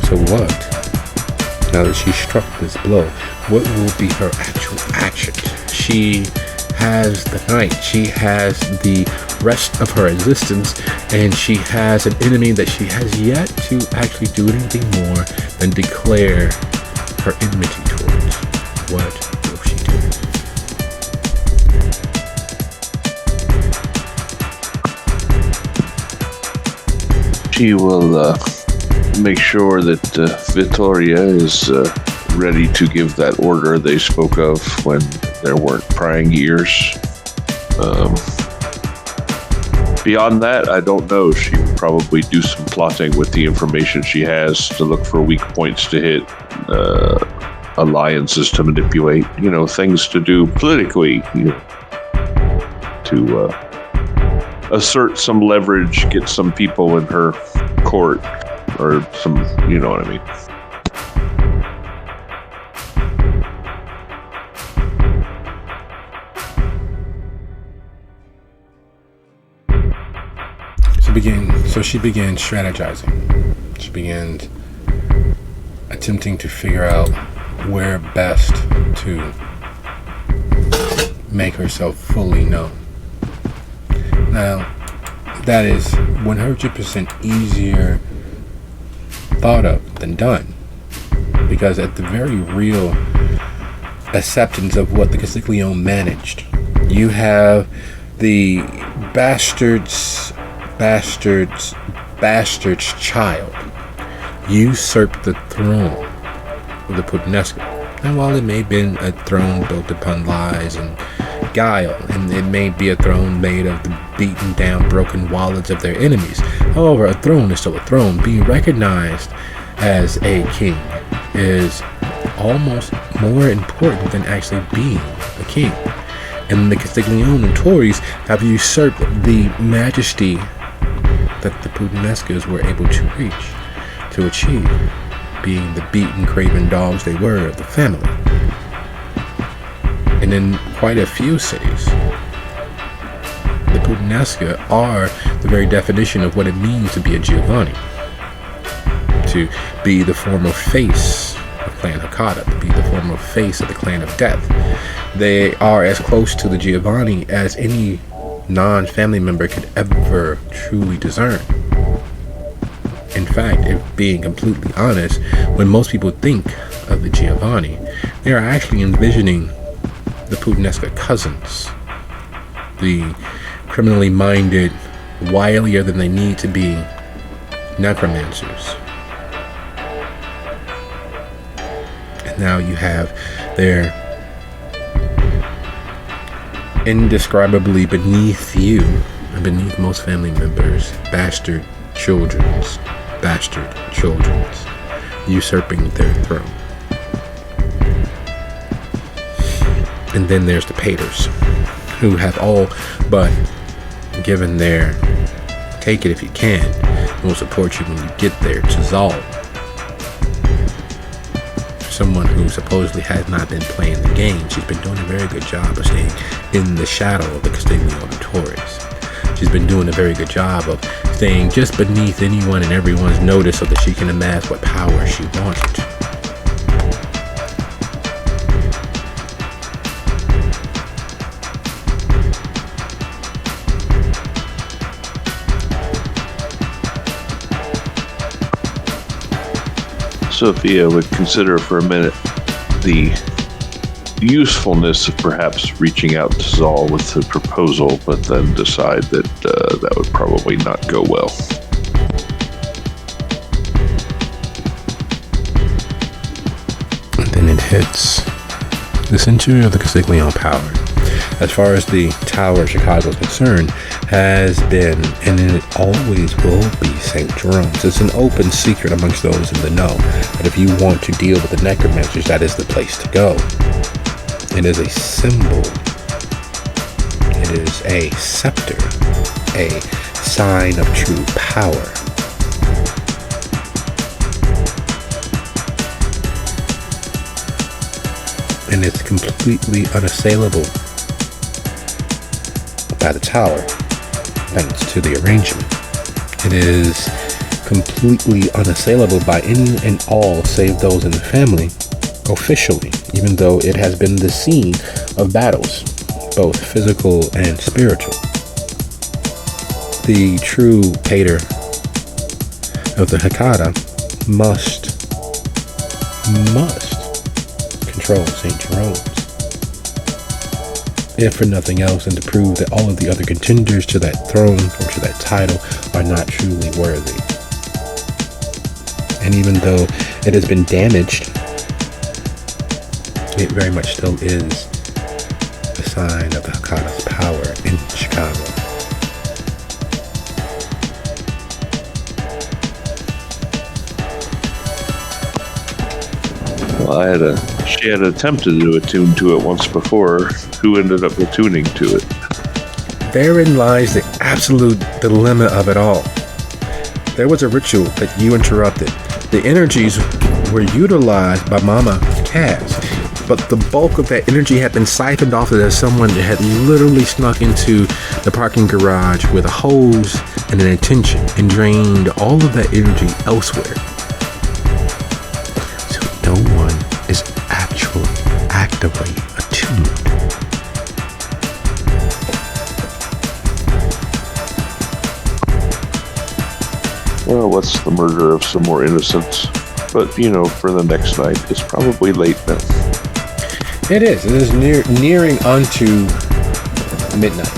So what? Now that she struck this blow, what will be her actual action? She has the night, she has the rest of her existence, and she has an enemy that she has yet to actually do anything more than declare her enmity towards. What will she do? She will make sure that Vittoria is ready to give that order they spoke of when there weren't prying ears. Beyond that, I don't know. She would probably do some plotting with the information she has to look for weak points to hit, alliances to manipulate, things to do politically, to assert some leverage, get some people in her court, or some, you know what I mean. So she began strategizing. She began attempting to figure out where best to make herself fully known. Now, that is 100% easier thought of than done, because at the very real acceptance of what the Castiglione managed, you have the bastard's child usurp the throne of the Puttanesca. And while it may have been a throne built upon lies and guile, and it may be a throne made of the beaten down, broken wallets of their enemies. However, a throne is still a throne. Being recognized as a king is almost more important than actually being a king. And the Castiglione and Tories have usurped the majesty that the Puttanescas were able to reach, to achieve, being the beaten, craven dogs they were of the family. And in quite a few cities, the Puttanesca are the very definition of what it means to be a Giovanni, to be the former face of Clan Hakata, to be the former face of the Clan of Death. They are as close to the Giovanni as any non-family member could ever truly discern. In fact, if being completely honest, when most people think of the Giovanni, they are actually envisioning the Puttanesca cousins, the criminally minded, wilier than they need to be necromancers. And now you have their indescribably beneath you and beneath most family members, bastard children's usurping their throne. And then there's the Paters, who have all but given their take it if you can, we'll support you when you get there to Zal, someone who supposedly has not been playing the game. She's been doing a very good job of staying in the shadow of the Castiglione Tories. She's been doing a very good job of staying just beneath anyone and everyone's notice so that she can amass what power she wanted. Sophia would consider for a minute the usefulness of perhaps reaching out to Zal with the proposal, but then decide that that would probably not go well. And then it hits the century of the Castiglione power. As far as the Tower of Chicago is concerned, has been, and it always will be, St. Jerome's. It's an open secret amongst those in the know that if you want to deal with the necromancers, that is the place to go. It is a symbol. It is a scepter, a sign of true power. And it's completely unassailable by the tower, thanks to the arrangement. It is completely unassailable by any and all save those in the family, officially, even though it has been the scene of battles, both physical and spiritual. The true pater of the Hakata must control St. Jerome's, if for nothing else than to prove that all of the other contenders to that throne or to that title are not truly worthy. And even though it has been damaged, it very much still is the sign of the Hakata's power in Chicago. Well, she had attempted to attune to it once before. Who ended up attuning to it? Therein lies the absolute dilemma of it all. There was a ritual that you interrupted. The energies were utilized by Mama Cass, but the bulk of that energy had been siphoned off as someone that had literally snuck into the parking garage with a hose and an intention and drained all of that energy elsewhere. So no one is actually actively attuned. Well, what's the murder of some more innocents? But, for the next night, it's probably late now. It is. It is nearing onto midnight.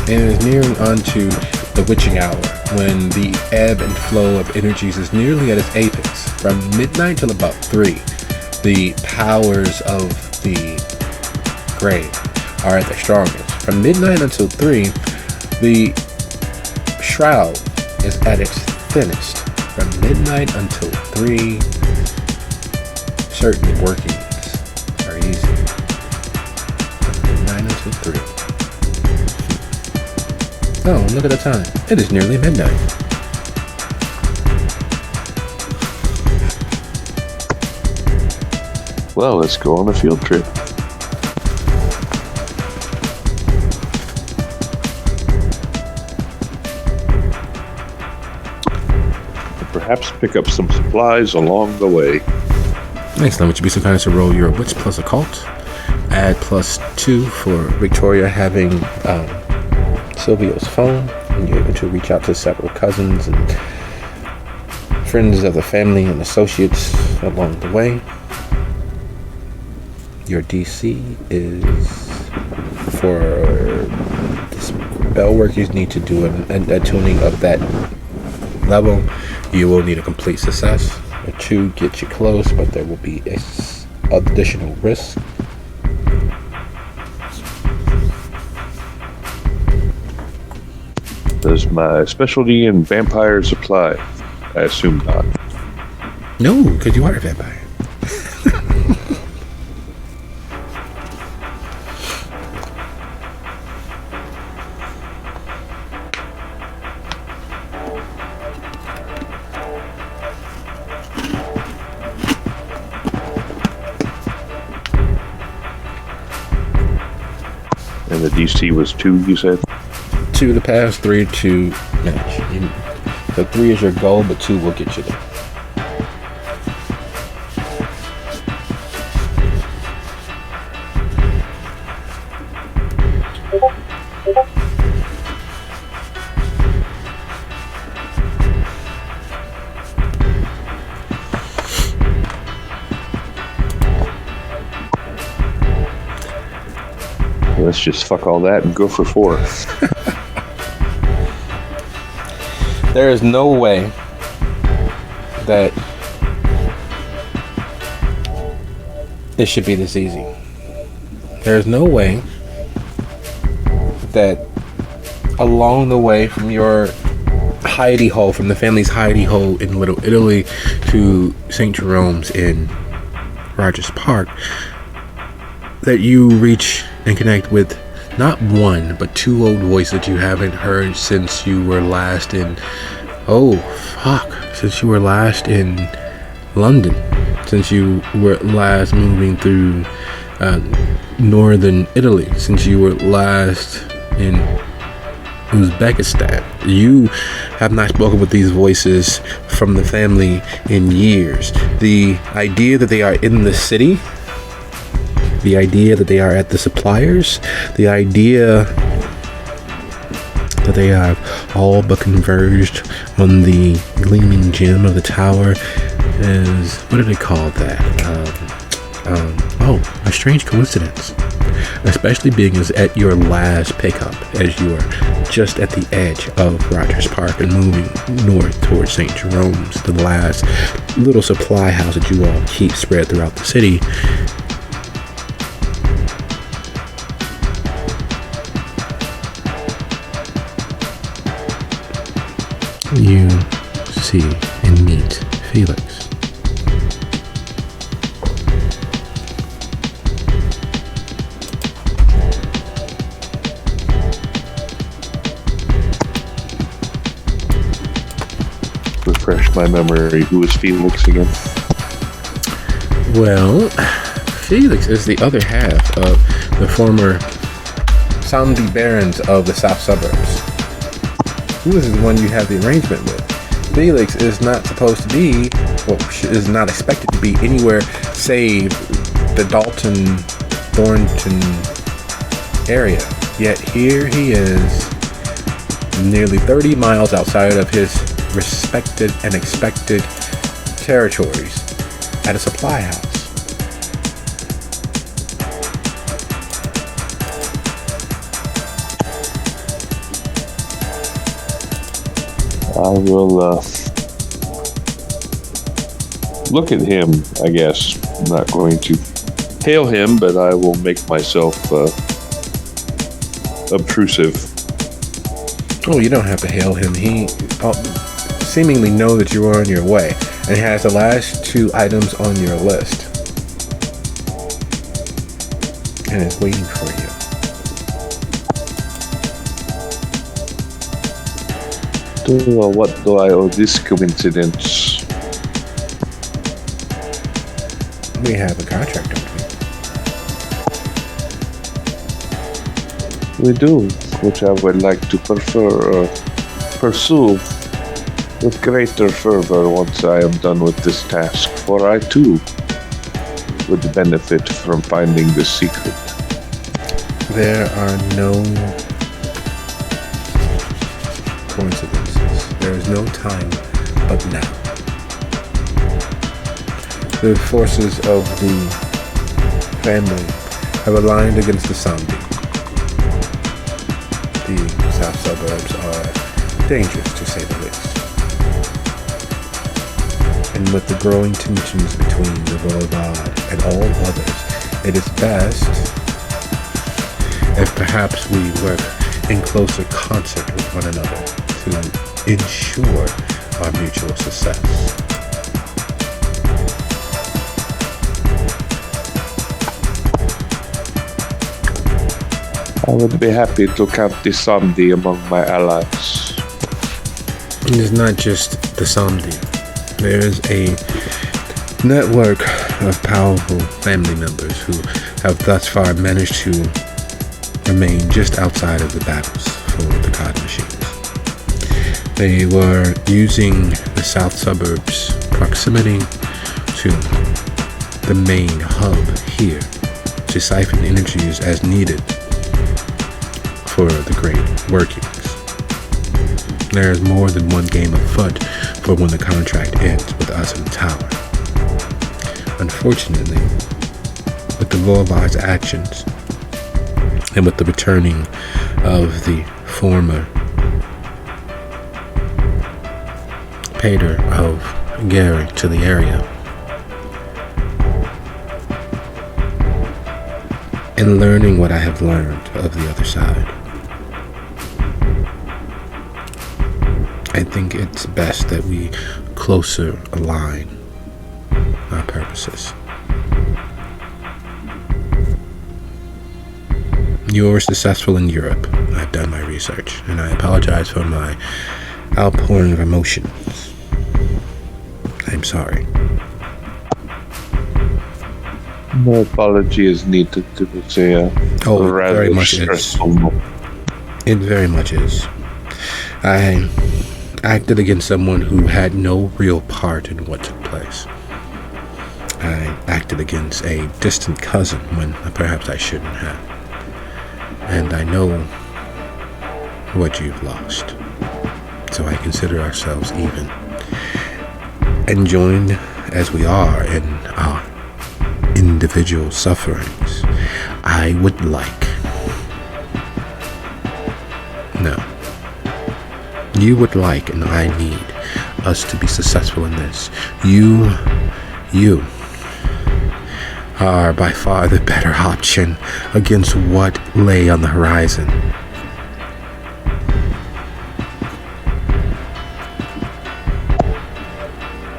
It is nearing onto the witching hour, when the ebb and flow of energies is nearly at its apex. From midnight till about 3, the powers of the grave are at their strongest. From midnight until 3, the shroud is at its thinnest. From midnight until 3, certain workings are easy. From midnight until 3. Oh, look at the time. It is nearly midnight. Well, let's go on a field trip. Perhaps pick up some supplies along the way. Excellent. Would you be so kind as to roll your wits plus occult? Add +2 for Victoria having Silvio's phone, and you're able to reach out to several cousins and friends of the family and associates along the way. Your DC is for spell work. You need to do a tuning of that level. You will need a complete success. A 2 gets you close, but there will be additional risk. Does my specialty in vampires apply? I assume not. No, because you are a vampire. And the DC was 2, you said? 2 to pass, 3 to match. So 3 is your goal, but 2 will get you there. Let's just fuck all that and go for 4. There is no way that it should be this easy. There is no way that along the way from your hidey hole, from the family's hidey hole in Little Italy to St. Jerome's in Rogers Park, that you reach and connect with not one, but 2 old voices that you haven't heard since you were last in, since you were last in London, since you were last moving through northern Italy, since you were last in Uzbekistan. You have not spoken with these voices from the family in years. The idea that they are in the city, the idea that they are at the suppliers, the idea that they have all but converged on the gleaming gem of the tower is, what do they call that? A strange coincidence. Especially being as at your last pickup, as you are just at the edge of Rogers Park and moving north towards St. Jerome's, the last little supply house that you all keep spread throughout the city. You see and meet Felix. Refresh my memory. Who is Felix again? Well, Felix is the other half of the former Sandy Barons of the South Suburbs. This is the one you have the arrangement with. Felix is not supposed to be, is not expected to be anywhere save the Dalton, Thornton area. Yet here he is, nearly 30 miles outside of his respected and expected territories at a supply house. I will look at him, I guess. I'm not going to hail him, but I will make myself obtrusive. Oh, you don't have to hail him. He seemingly knows that you are on your way, and has the last 2 items on your list, and is waiting for you. What do I owe this coincidence? We have a contract, don't we? We do, which I would like to pursue with greater fervor once I am done with this task, for I too would benefit from finding the secret. There are no coincidences. There is no time but now. The forces of the family have aligned against the Sambi. The south suburbs are dangerous, to say the least. And with the growing tensions between the Boulevard and all others, it is best if perhaps we work in closer concert with one another to ensure our mutual success. I would be happy to count the Samdi among my allies. It is not just the Samdi. There is a network of powerful family members who have thus far managed to remain just outside of the battles for the card machines. They were using the south suburbs' proximity to the main hub here to siphon energies as needed for the great workings. There is more than one game afoot for when the contract ends with us in the tower. Unfortunately, with the Volvar's actions, and with the returning of the former pater of Gary to the area, and learning what I have learned of the other side, I think it's best that we closer align our purposes. You were successful in Europe. I've done my research, and I apologize for my outpouring of emotions. I'm sorry. No apology is needed. It was a rather very much stressful is. moment. It very much is. I acted against someone who had no real part in what took place. I acted against a distant cousin when perhaps I shouldn't have. And I know what you've lost. So I consider ourselves even. And joined as we are in our individual sufferings, I would like... No. You would like, and I need, us to be successful in this. You are by far the better option against what lay on the horizon.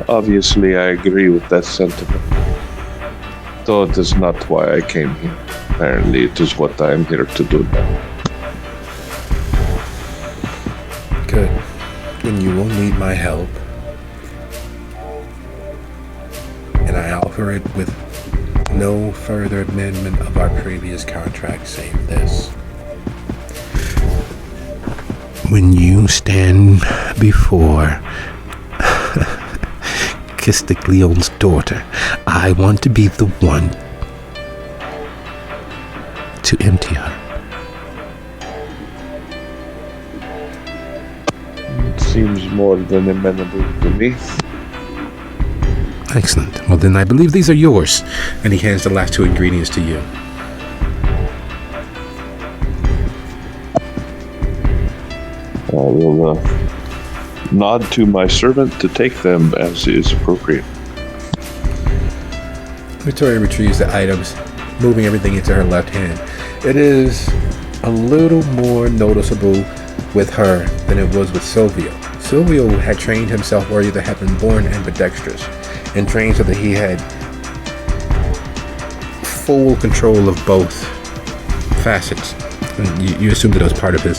Obviously, I agree with that sentiment. Though it is not why I came here. Apparently, it is what I am here to do now. Good. Then you will need my help. And I offer it with no further amendment of our previous contract save this. When you stand before Kistikleon's daughter, I want to be the one to empty her. It seems more than amenable to me. Excellent. Well, then I believe these are yours. And he hands the last 2 ingredients to you. I will nod to my servant to take them as is appropriate. Victoria retrieves the items, moving everything into her left hand. It is a little more noticeable with her than it was with Silvio. Silvio had trained himself, or either had been born ambidextrous, and trained so that he had full control of both facets. And you assume that it was part of his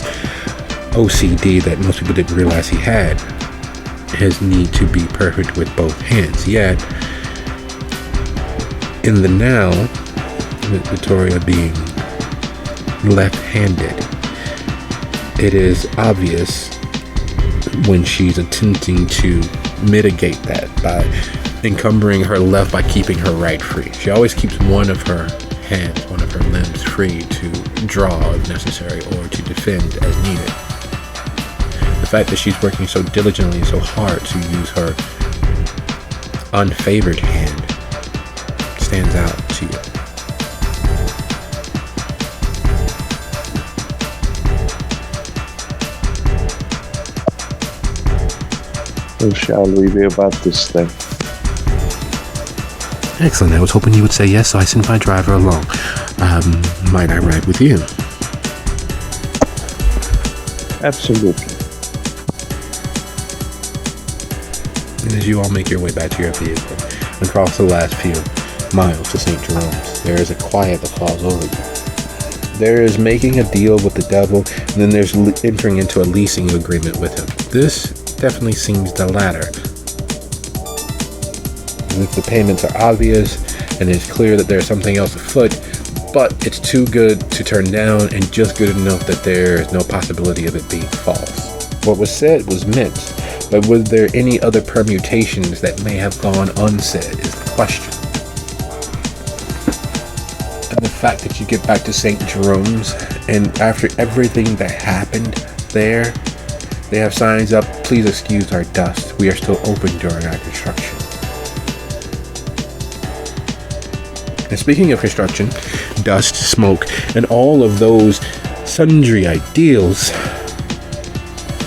OCD that most people didn't realize he had, his need to be perfect with both hands. Yet, in the now, with Victoria being left-handed, it is obvious when she's attempting to mitigate that by encumbering her left by keeping her right free. She always keeps one of her hands, one of her limbs free to draw if necessary or to defend as needed. The fact that she's working so diligently and so hard to use her unfavored hand stands out to you. How shall we be about this thing? Excellent. I was hoping you would say yes, so I sent my driver along. Might I ride with you? Absolutely. And as you all make your way back to your vehicle and cross the last few miles to St. Jerome's, there is a quiet that falls over you. There is making a deal with the devil, and then there's entering into a leasing agreement with him. This definitely seems the latter. If the payments are obvious and it's clear that there's something else afoot, but it's too good to turn down and just good enough that there's no possibility of it being false. What was said was meant, but were there any other permutations that may have gone unsaid is the question. And the fact that you get back to St. Jerome's, and after everything that happened there, they have signs up, please excuse our dust, we are still open during our construction. And speaking of construction, dust, smoke, and all of those sundry ideals,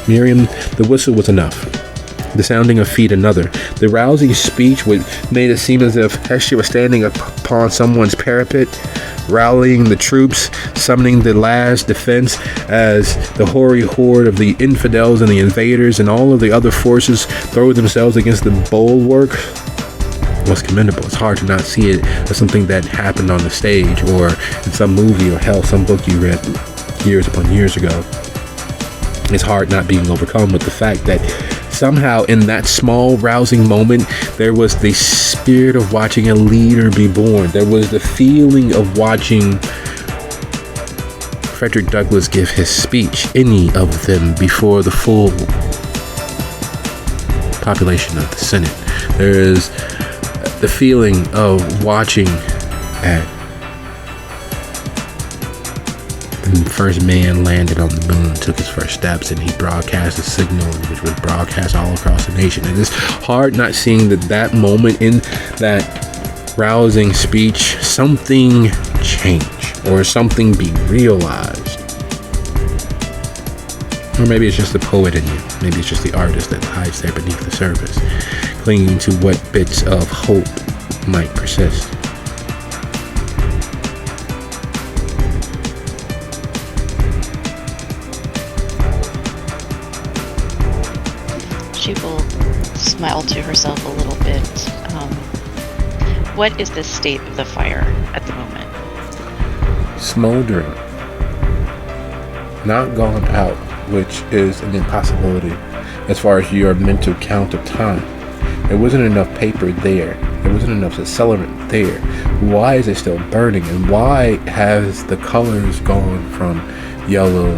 Miriam, the whistle was enough. The sounding of feet another. The rousing speech made it seem as if she was standing upon someone's parapet, rallying the troops, summoning the last defense as the hoary horde of the infidels and the invaders and all of the other forces throw themselves against the bulwark. Was commendable. It's hard to not see it as something that happened on the stage or in some movie or hell, some book you read years upon years ago. It's hard not being overcome with the fact that somehow in that small rousing moment there was the spirit of watching a leader be born. There was the feeling of watching Frederick Douglass give his speech, any of them, before the full population of the Senate. There is the feeling of watching at the first man landed on the moon, took his first steps, and he broadcast a signal which was broadcast all across the nation. And it's hard not seeing that moment in that rousing speech, something change or something be realized. Or maybe it's just the poet in you. Maybe it's just the artist that hides there beneath the surface, clinging to what bits of hope might persist. She will smile to herself a little bit. What is the state of the fire at the moment? Smoldering. Not gone out, which is an impossibility as far as your mental count of time. There wasn't enough paper there. There wasn't enough accelerant there. Why is it still burning? And why has the colors gone from yellow,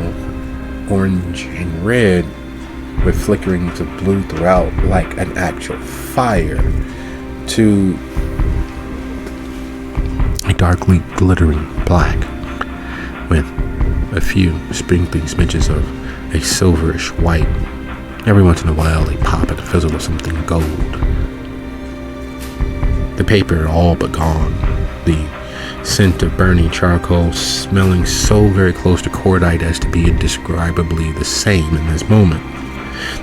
orange, and red with flickering to blue throughout like an actual fire to a darkly glittering black with a few sprinkling smidges of a silverish white. Every once in a while they pop at the fizzle of something gold. The paper all but gone. The scent of burning charcoal smelling so very close to cordite as to be indescribably the same in this moment.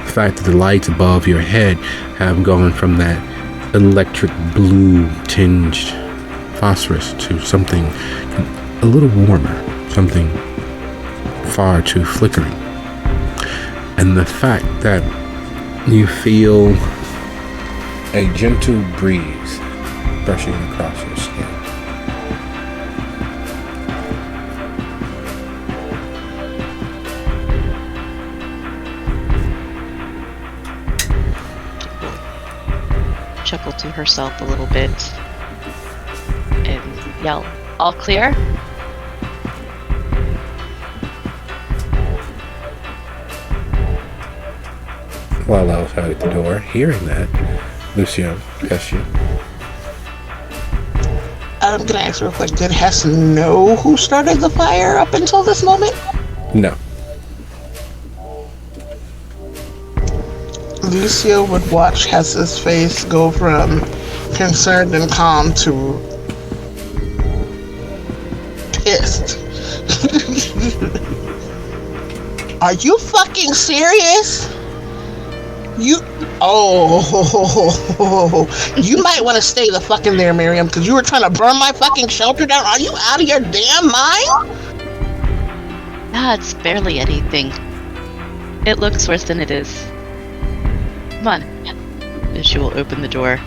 The fact that the lights above your head have gone from that electric blue tinged phosphorus to something a little warmer, something far too flickering. And the fact that you feel a gentle breeze brushing across your skin. Chuckle to herself a little bit and yell, "All clear?" While outside at the door, hearing that, Lucio, yes, you. I'm gonna ask real quick, did Hess know who started the fire up until this moment? No. Lucio would watch Hess's face go from concerned and calm to pissed. Are you fucking serious? You might want to stay the fuck in there, Miriam, because you were trying to burn my fucking shelter down. Are you out of your damn mind? Ah, it's barely anything. It looks worse than it is. Come on. And she will open the door.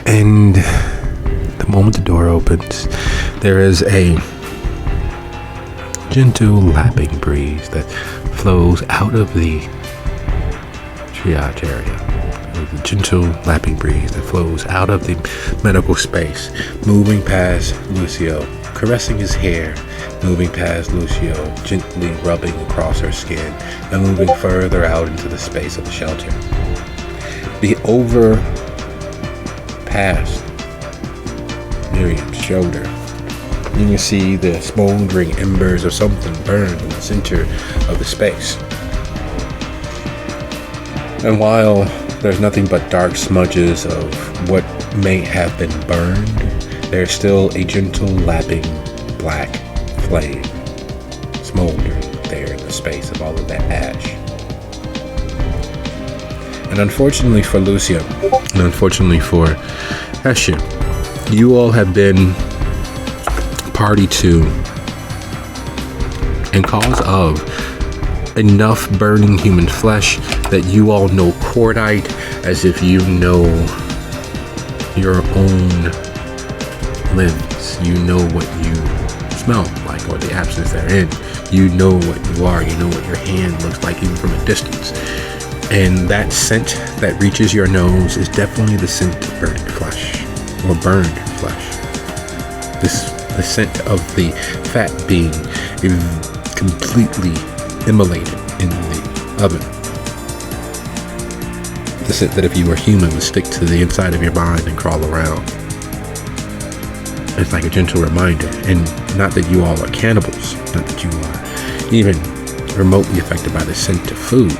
And the moment the door opens, there is a gentle lapping breeze that flows out of the triage area. The gentle lapping breeze that flows out of the medical space, moving past Lucio, caressing his hair, moving past Lucio, gently rubbing across her skin, and moving further out into the space of the shelter. The over past Miriam's shoulder, you can see the smoldering embers of something burned in the center of the space. And while there's nothing but dark smudges of what may have been burned, there's still a gentle lapping black flame smoldering there in the space of all of that ash. And unfortunately for Lucio, and unfortunately for Heshu, you all have been party to and cause of enough burning human flesh that you all know cordite as if you know your own limbs. You know what you smell like, or the absence therein. You know what you are. You know what your hand looks like, even from a distance. And that scent that reaches your nose is definitely the scent of burning flesh, or burned flesh. The scent of the fat being completely immolated in the oven. The scent that if you were human would stick to the inside of your mind and crawl around. It's like a gentle reminder, and not that you all are cannibals, not that you are even remotely affected by the scent of food,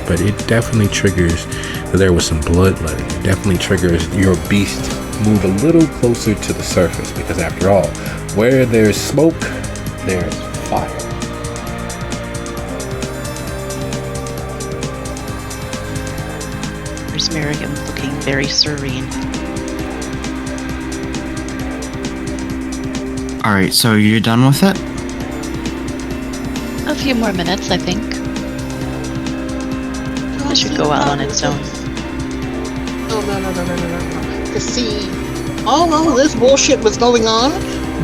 but it definitely triggers that there was some bloodletting. It definitely triggers your beast move a little closer to the surface, because after all, where there's smoke, there's fire. There's Miriam looking very serene. Alright, so you're done with it? A few more minutes, I think. It should go out on its own. No. To see, all this bullshit was going on,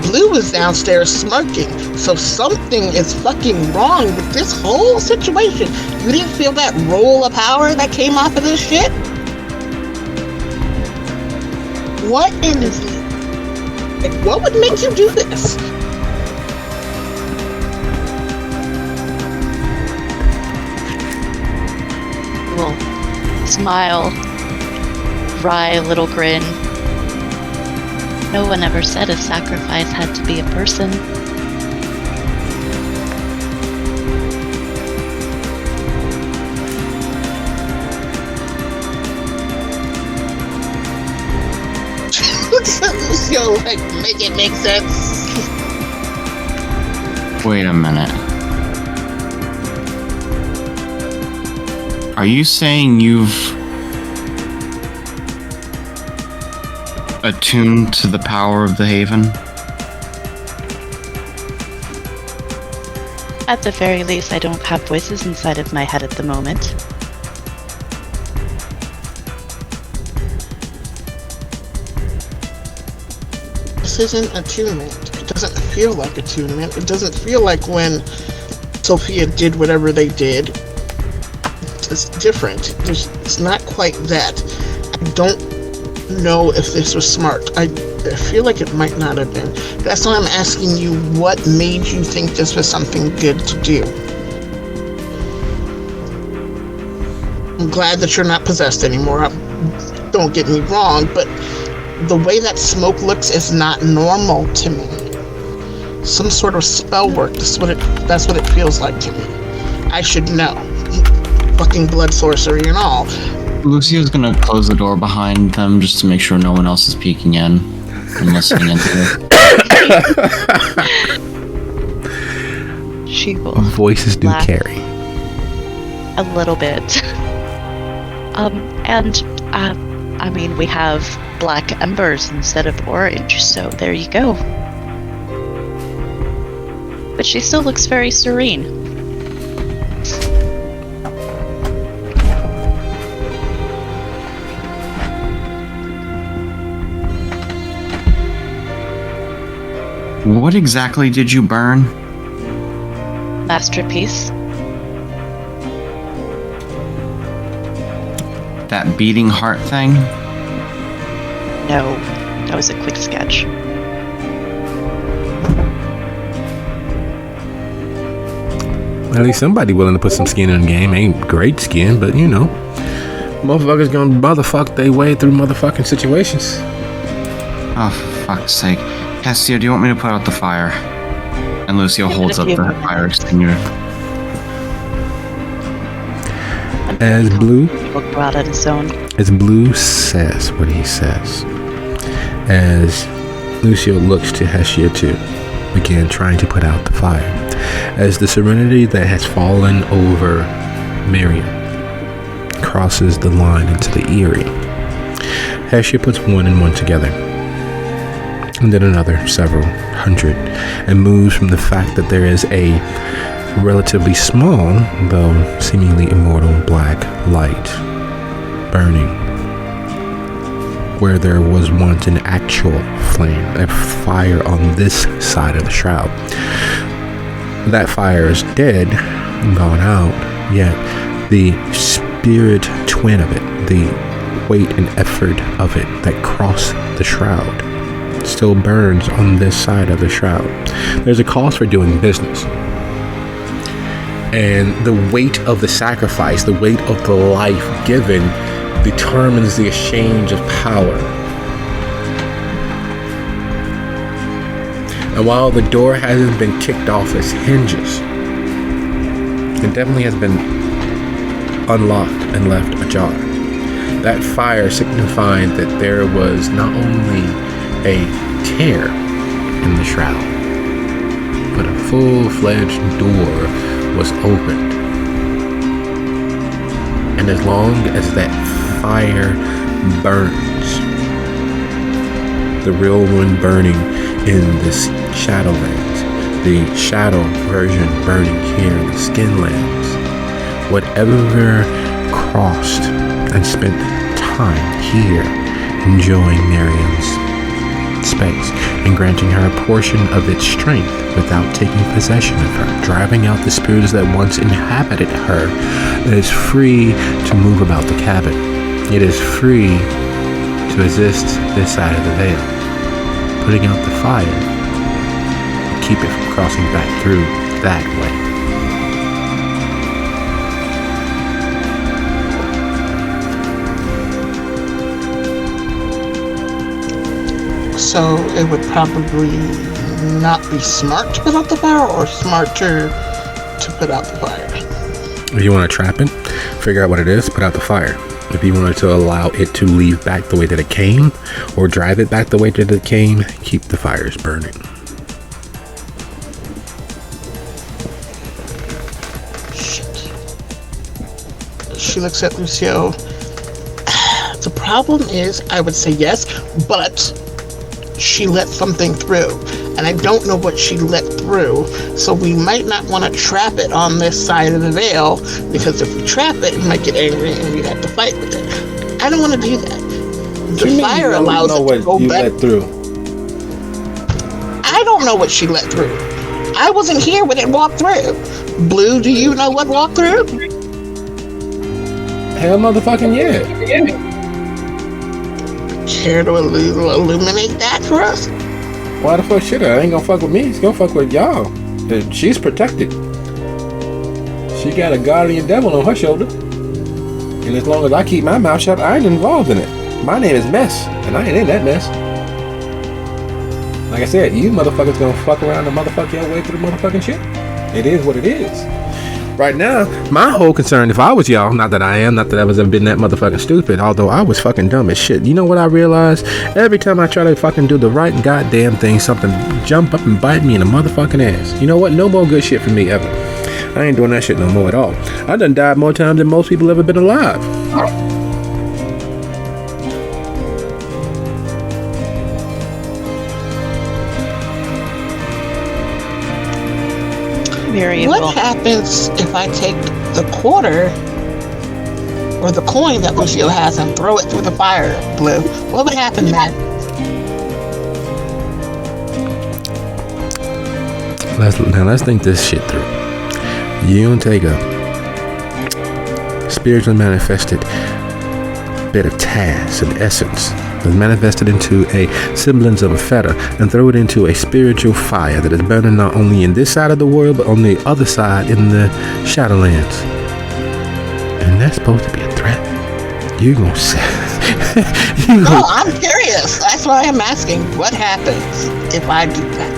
Blue was downstairs smirking. So something is fucking wrong with this whole situation. You didn't feel that roll of power that came off of this shit? What in this? Like, what would make you do this? Well, smile, wry little grin. No one ever said a sacrifice had to be a person. Yo, like, make it make sense. Wait a minute. Are you saying you've attuned to the power of the Haven? At the very least, I don't have voices inside of my head at the moment. This isn't attunement. It doesn't feel like attunement. It doesn't feel like when Sophia did whatever they did. It's different. It's not quite that. I don't know if this was smart. I feel like it might not have been. That's why I'm asking you, what made you think this was something good to do? I'm glad that you're not possessed anymore. Don't get me wrong, but the way that smoke looks is not normal to me. Some sort of spell work. That's what it feels like to me. I should know. Fucking blood sorcery and all. Lucio's gonna close the door behind them just to make sure no one else is peeking in and listening into it. She will Voices do laugh carry. a little bit. I mean, we have black embers instead of orange, so there you go. But she still looks very serene. What exactly did you burn? Masterpiece. That beating heart thing? No, that was a quick sketch. At least somebody willing to put some skin in the game. Ain't great skin, but you know, motherfuckers gonna motherfuck their way through motherfucking situations. Oh, for fuck's sake. Hestia, do you want me to put out the fire? And Lucio holds up the fire extinguisher. As Blue Will go out on its own. As Blue says what he says, as Lucio looks to Hestia to begin trying to put out the fire, as the serenity that has fallen over Miriam crosses the line into the eerie, Hestia puts one and one together, and then another, several hundred, and moves from the fact that there is a relatively small, though seemingly immortal, black light burning where there was once an actual flame, a fire on this side of the shroud. That fire is dead, gone out, yet the spirit twin of it, the weight and effort of it that crossed the shroud, still burns on this side of the shroud. There's a cause for doing business. And the weight of the sacrifice, the weight of the life given, determines the exchange of power. And while the door hasn't been kicked off its hinges, it definitely has been unlocked and left ajar. That fire signified that there was not only a tear in the shroud, but a full-fledged door was opened. And as long as that fire burns, the real one burning in this Shadowlands, the shadow version burning here in the Skinlands, whatever crossed and spent time here enjoying Miriam's space and granting her a portion of its strength without taking possession of her, driving out the spirits that once inhabited her, is free to move about the cabin. It is free to exist this side of the veil, putting out the fire and keep it from crossing back through that way. So it would probably not be smart to put out the fire, or smarter to put out the fire? If you want to trap it, figure out what it is, put out the fire. If you wanted to allow it to leave back the way that it came, or drive it back the way that it came, keep the fires burning. Shit. She looks at Lucio. The problem is, I would say yes, but she let something through. and I don't know what she let through. So we might not want to trap it on this side of the veil, because if we trap it, it might get angry and we'd have to fight with it. I don't want to do that. The fire allows it to go better. Let through? I don't know what she let through. I wasn't here when it walked through. Blue, do you know what walked through? Hell motherfucking yeah. Care to illuminate that for us? Why the fuck should I? Ain't gonna fuck with me. It's gonna fuck with y'all. She's protected. She got a guardian devil on her shoulder. And as long as I keep my mouth shut, I ain't involved in it. My name is Mess, and I ain't in that mess. Like I said, you motherfuckers gonna fuck around and motherfuck your way through the motherfucking shit. It is what it is. Right now, my whole concern, if I was y'all, not that I am, not that I've ever been that motherfucking stupid, although I was fucking dumb as shit. You know what I realized? Every time I try to fucking do the right goddamn thing, something jump up and bite me in the motherfucking ass. You know what? No more good shit for me ever. I ain't doing that shit no more at all. I done died more times than most people ever been alive. Variable. What happens if I take the quarter or the coin that Lucio has and throw it through the fire, Blue? What would happen then? Let's think this shit through. You don't take a spiritually manifested bit of Taz, an essence, that's manifested into a semblance of a fetter, and throw it into a spiritual fire that is burning not only in this side of the world, but on the other side in the Shadowlands. And that's supposed to be a threat. You gonna say? No, I'm curious. That's why I'm asking. What happens if I do that?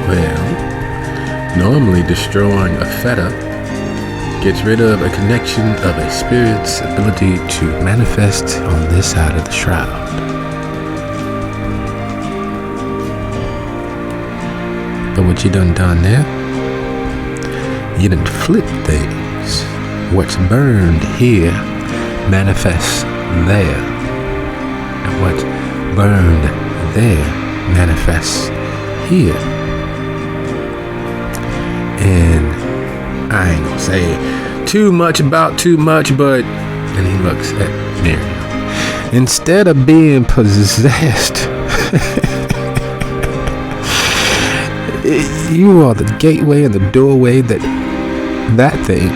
Well, normally destroying a fetter gets rid of a connection of a spirit's ability to manifest on this side of the shroud. But what you done there, you done flip things. What's burned here manifests there. And what's burned there manifests here. And I ain't gonna say too much about too much, but then he looks at Miriam. Instead of being possessed, you are the gateway and the doorway that thing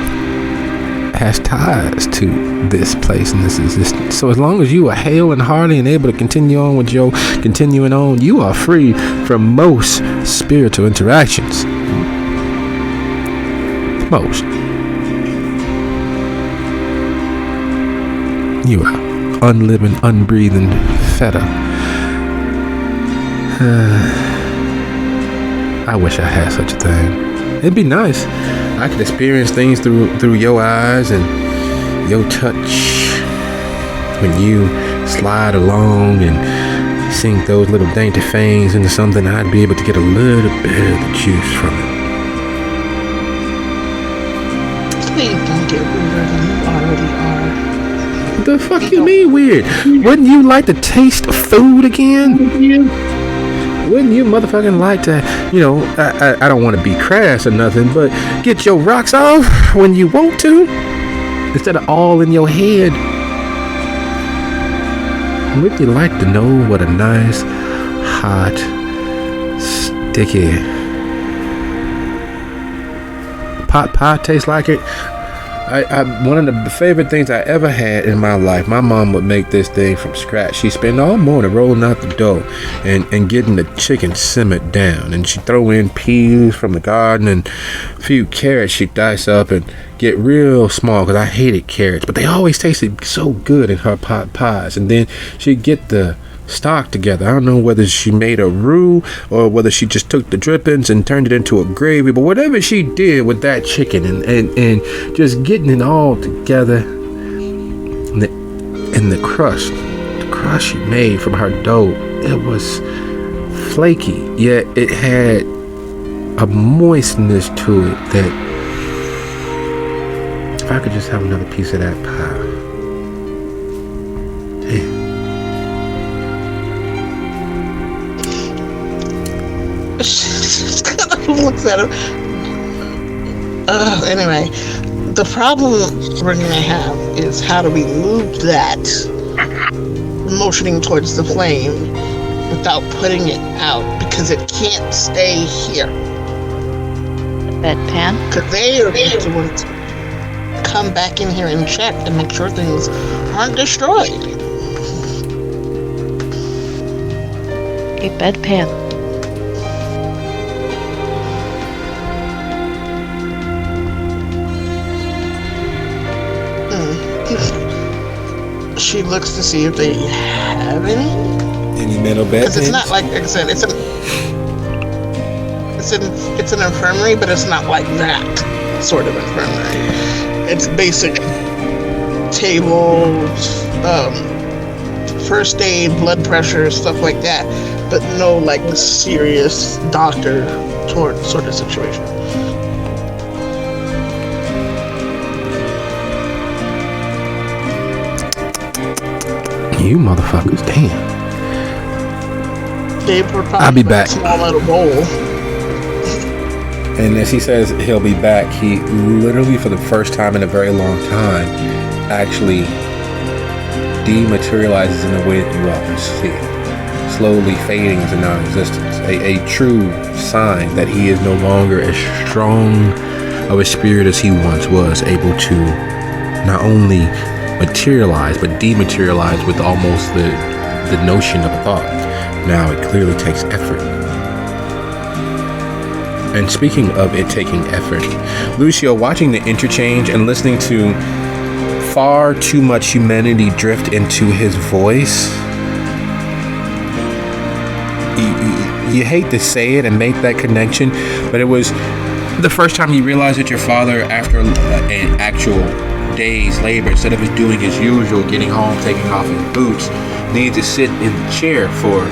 has ties to this place and this existence. So as long as you are hale and hearty and able to continue on with your continuing on, you are free from most spiritual interactions. Most. You are unliving, unbreathing fetter. I wish I had such a thing. It'd be nice. I could experience things through your eyes and your touch when you slide along and sink those little dainty fangs into something. I'd be able to get a little bit of the juice from it. Please don't get weirder than you already are. The fuck you mean weird? Wouldn't you like to taste food again? Wouldn't you motherfucking like to, I don't want to be crass or nothing, but get your rocks off when you want to? Instead of all in your head. Would you like to know what a nice, hot, sticky pot pie tastes like it? One of the favorite things I ever had in my life, my mom would make this thing from scratch. She'd spend all morning rolling out the dough and getting the chicken simmered down. And she'd throw in peas from the garden and a few carrots she'd dice up and get real small because I hated carrots. But they always tasted so good in her pot pies. And then she'd get the stock together. I don't know whether she made a roux or whether she just took the drippings and turned it into a gravy, but whatever she did with that chicken and just getting it all together, and the crust she made from her dough, it was flaky, yet it had a moistness to it that if I could just have another piece of that pie. Damn. looks at him. Anyway, the problem we're gonna have is how do we move that, motioning towards the flame, without putting it out, because it can't stay here. Bedpan? Because they are going to want to come back in here and check and make sure things aren't destroyed. A bedpan. She looks to see if they have any. Any metal bed? Because it's not like I said, it's an infirmary, but it's not like that sort of infirmary. It's basic tables, first aid, blood pressure, stuff like that, but no like serious doctor sort of situation. You motherfuckers, damn. They were probably I'll be back. a small little bowl. And as he says he'll be back, he literally, for the first time in a very long time, actually dematerializes in a way that you often see, slowly fading into non-existence. A true sign that he is no longer as strong of a spirit as he once was, able to not only materialize but dematerialize with almost the notion of a thought. Now it clearly takes effort. And speaking of it taking effort, Lucio, watching the interchange and listening to far too much humanity drift into his voice, you hate to say it and make that connection, but it was the first time you realized that your father, after an actual day's labor, instead of doing his usual, getting home, taking off his boots, needed to sit in the chair for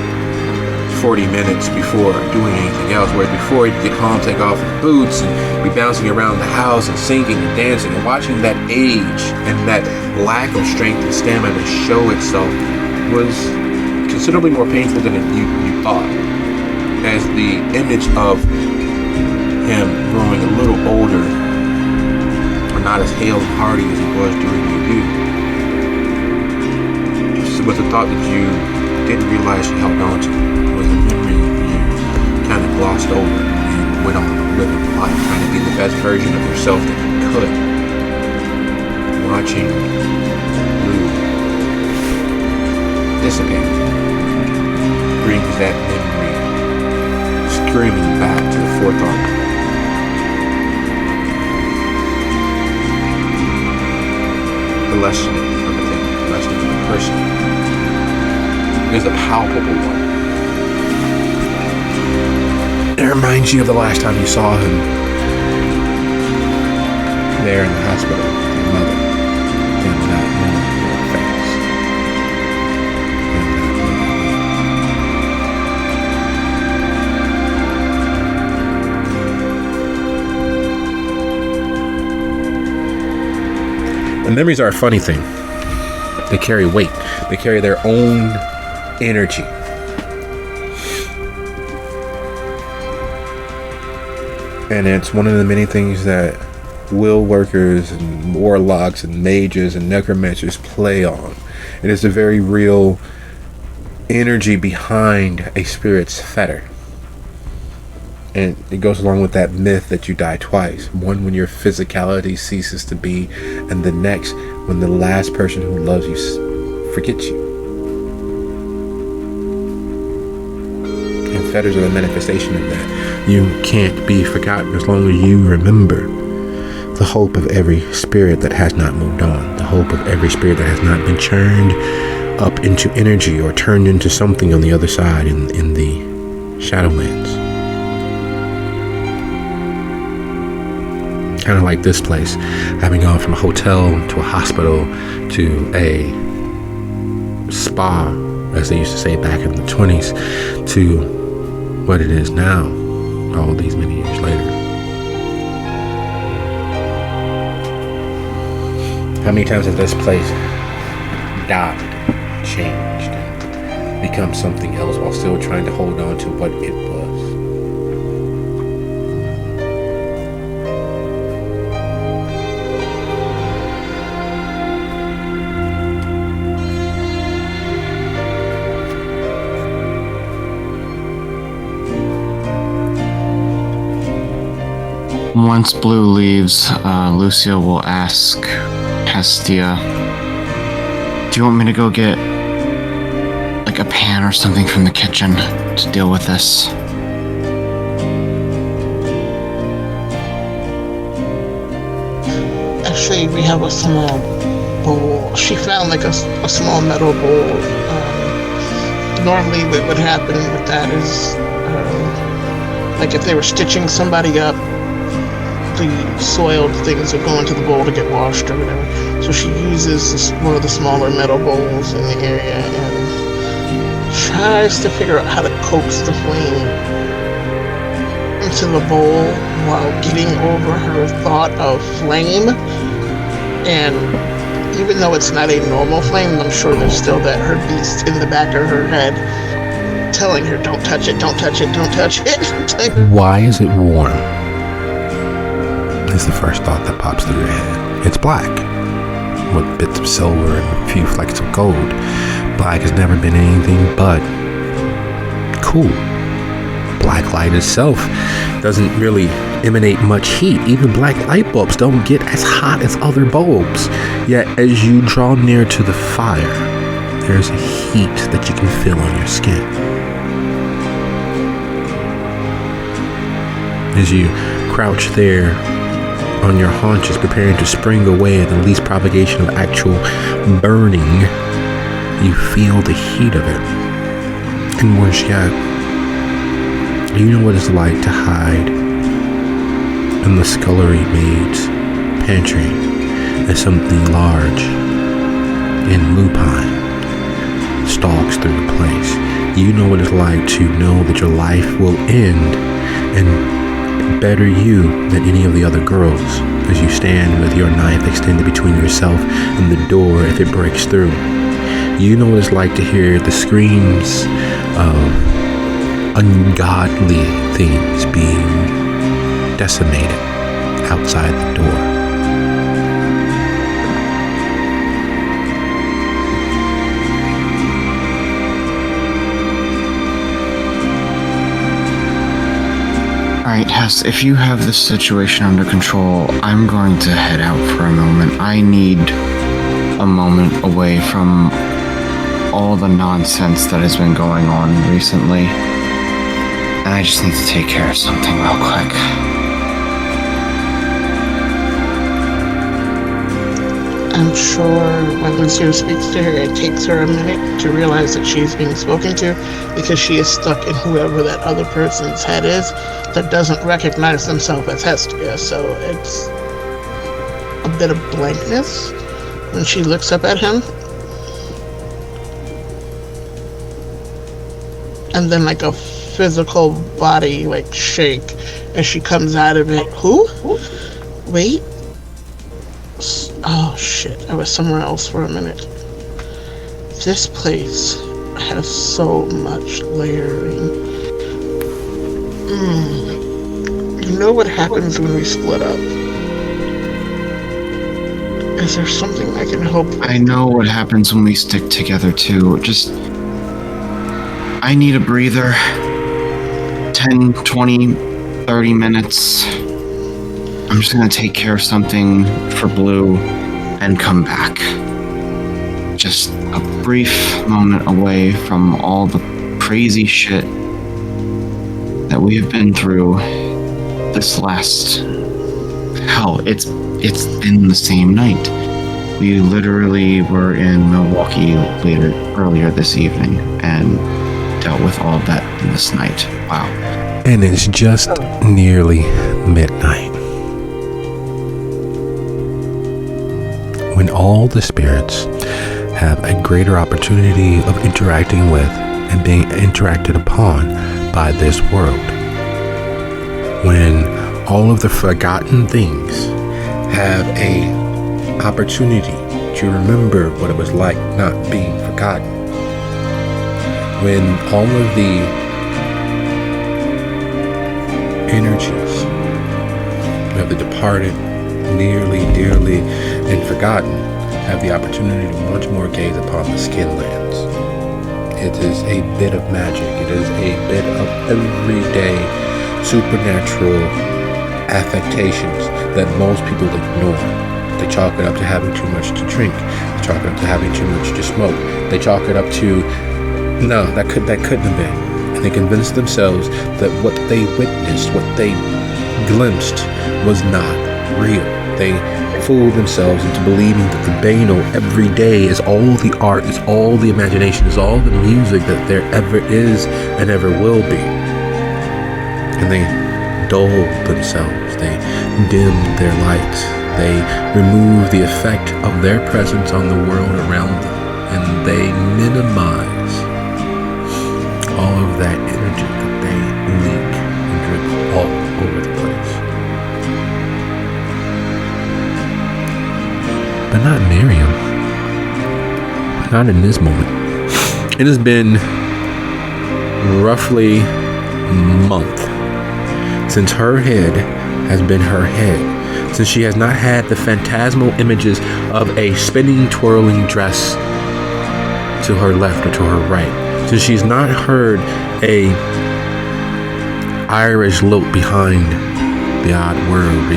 40 minutes before doing anything else. Whereas before, he'd get home, take off his boots, and be bouncing around the house and singing and dancing, and watching that age and that lack of strength and stamina show itself was considerably more painful than you thought, as the image of him growing a little older, or not as hale and hearty as he was during your youth, was a thought that you didn't realize you held on to. It was a memory you kind of glossed over and went on living life, trying to be the best version of yourself that you could. Watching Lou dissipate brings that memory screaming back to the forethought. The lessening of the thing, the lessening of the person, is a palpable one. It reminds you of the last time you saw him there in the hospital with your mother, and not knowing your face. And memories are a funny thing. They carry weight. They carry their own energy. And it's one of the many things that will workers and warlocks and mages and necromancers play on. It is the very real energy behind a spirit's fetter. And it goes along with that myth that you die twice. One when your physicality ceases to be, and the next when the last person who loves you forgets you. And fetters are the manifestation of that. You can't be forgotten as long as you remember the hope of every spirit that has not moved on, the hope of every spirit that has not been churned up into energy or turned into something on the other side in the Shadowlands. Kind of like this place, having gone from a hotel to a hospital to a spa, as they used to say back in the 20s, to what it is now, all these many years later. How many times has this place died, changed, and become something else while still trying to hold on to what it was? Once Blue leaves, Lucia will ask Hestia, do you want me to go get like a pan or something from the kitchen to deal with this? Actually, we have a small bowl. She found like a small metal bowl. Normally what would happen with that is like if they were stitching somebody up, the soiled things would go into the bowl to get washed or whatever. So she uses one of the smaller metal bowls in the area and tries to figure out how to coax the flame into the bowl while getting over her thought of flame. And even though it's not a normal flame, I'm sure there's still that her beast in the back of her head telling her, don't touch it, don't touch it, don't touch it. Why is it warm? Is the first thought that pops through your head. It's black, with bits of silver and a few flecks of gold. Black has never been anything but cool. Black light itself doesn't really emanate much heat. Even black light bulbs don't get as hot as other bulbs. Yet as you draw near to the fire, there's a heat that you can feel on your skin. As you crouch there on your haunches, preparing to spring away at the least propagation of actual burning, you feel the heat of it. And worse yet, you know what it's like to hide in the scullery maid's pantry as something large and lupine stalks through the place. You know what it's like to know that your life will end and better you than any of the other girls as you stand with your knife extended between yourself and the door if it breaks through. You know what it's like to hear the screams of ungodly things being decimated outside the door. Alright, Hess, if you have this situation under control, I'm going to head out for a moment. I need a moment away from all the nonsense that has been going on recently. And I just need to take care of something real quick. I'm sure when Lucio speaks to her, it takes her a minute to realize that she's being spoken to because she is stuck in whoever that other person's head is that doesn't recognize themselves as Hestia. So it's a bit of blankness when she looks up at him. And then like a physical body like shake as she comes out of it. Who? Wait. Oh shit, I was somewhere else for a minute. This place has so much layering. You know what happens when we split up? Is there something I can help with? I know what happens when we stick together too. Just... I need a breather. 10, 20, 30 minutes. I'm just gonna take care of something for Blue and come back. Just a brief moment away from all the crazy shit that we have been through this last... Hell, it's been the same night. We literally were in Milwaukee earlier this evening and dealt with all of that this night. Wow. And it's just nearly midnight. When all the spirits have a greater opportunity of interacting with and being interacted upon by this world. When all of the forgotten things have a opportunity to remember what it was like not being forgotten. When all of the energies of the departed, nearly, dearly, and forgotten have the opportunity to once more gaze upon the Skinlands. It is a bit of magic. It is a bit of everyday supernatural affectations that most people ignore. They chalk it up to having too much to drink. They chalk it up to having too much to smoke. They chalk it up to, no, that couldn't have been. And they convinced themselves that what they witnessed, what they glimpsed, was not real. They fooled themselves into believing that the Banal every day is all the art, is all the imagination, is all the music that there ever is and ever will be. And they dulled themselves. They dimmed their lights. They removed the effect of their presence on the world around them. And they minimize all of that energy that they leak and drip all over the place. But not Miriam. Not in this moment. It has been roughly a month since her head has been her head. Since she has not had the phantasmal images of a spinning, twirling dress to her left or to her right. Since she's not heard a Irish lilt behind the odd word,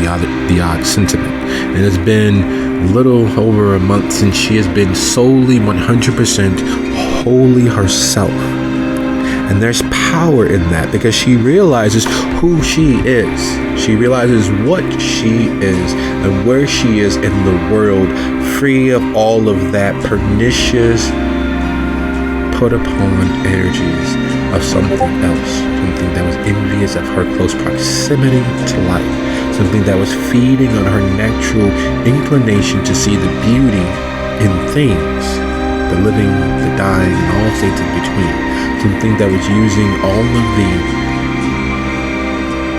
the odd sentiment. It has been little over a month since she has been solely 100% wholly herself. And there's power in that because she realizes who she is. She realizes what she is and where she is in the world, free of all of that pernicious put upon energies of something else, something that was envious of her close proximity to life, something that was feeding on her natural inclination to see the beauty in things, the living, the dying, and all states in between, something that was using all of the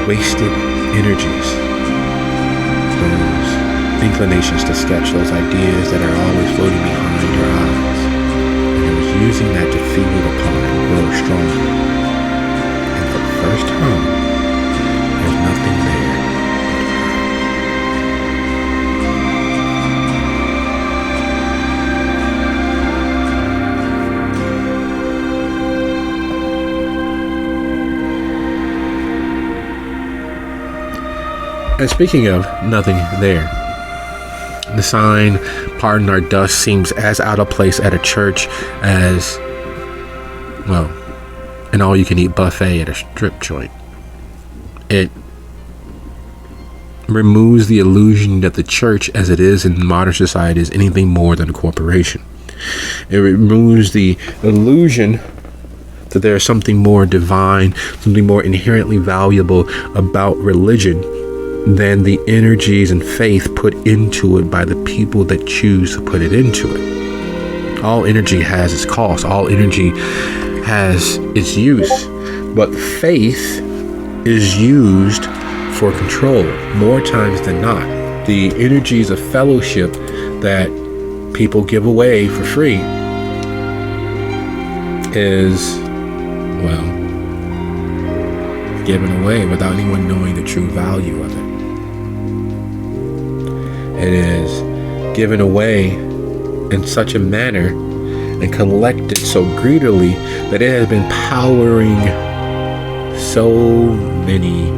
wasted energies, those inclinations to sketch, those ideas that are always floating behind her eyes. Using that to feed upon and grow stronger. And for the first time, there's nothing there. And speaking of nothing there, the sign, "Pardon our dust," seems as out of place at a church as, well, an all-you-can-eat buffet at a strip joint. It removes the illusion that the church, as it is in modern society, is anything more than a corporation. It removes the illusion that there is something more divine, something more inherently valuable about religion than the energies and faith put into it by the people that choose to put it into it. All energy has its cost. All energy has its use. But faith is used for control more times than not. The energies of fellowship that people give away for free is, well, given away without anyone knowing the true value of it. It is given away in such a manner and collected so greedily that it has been powering so many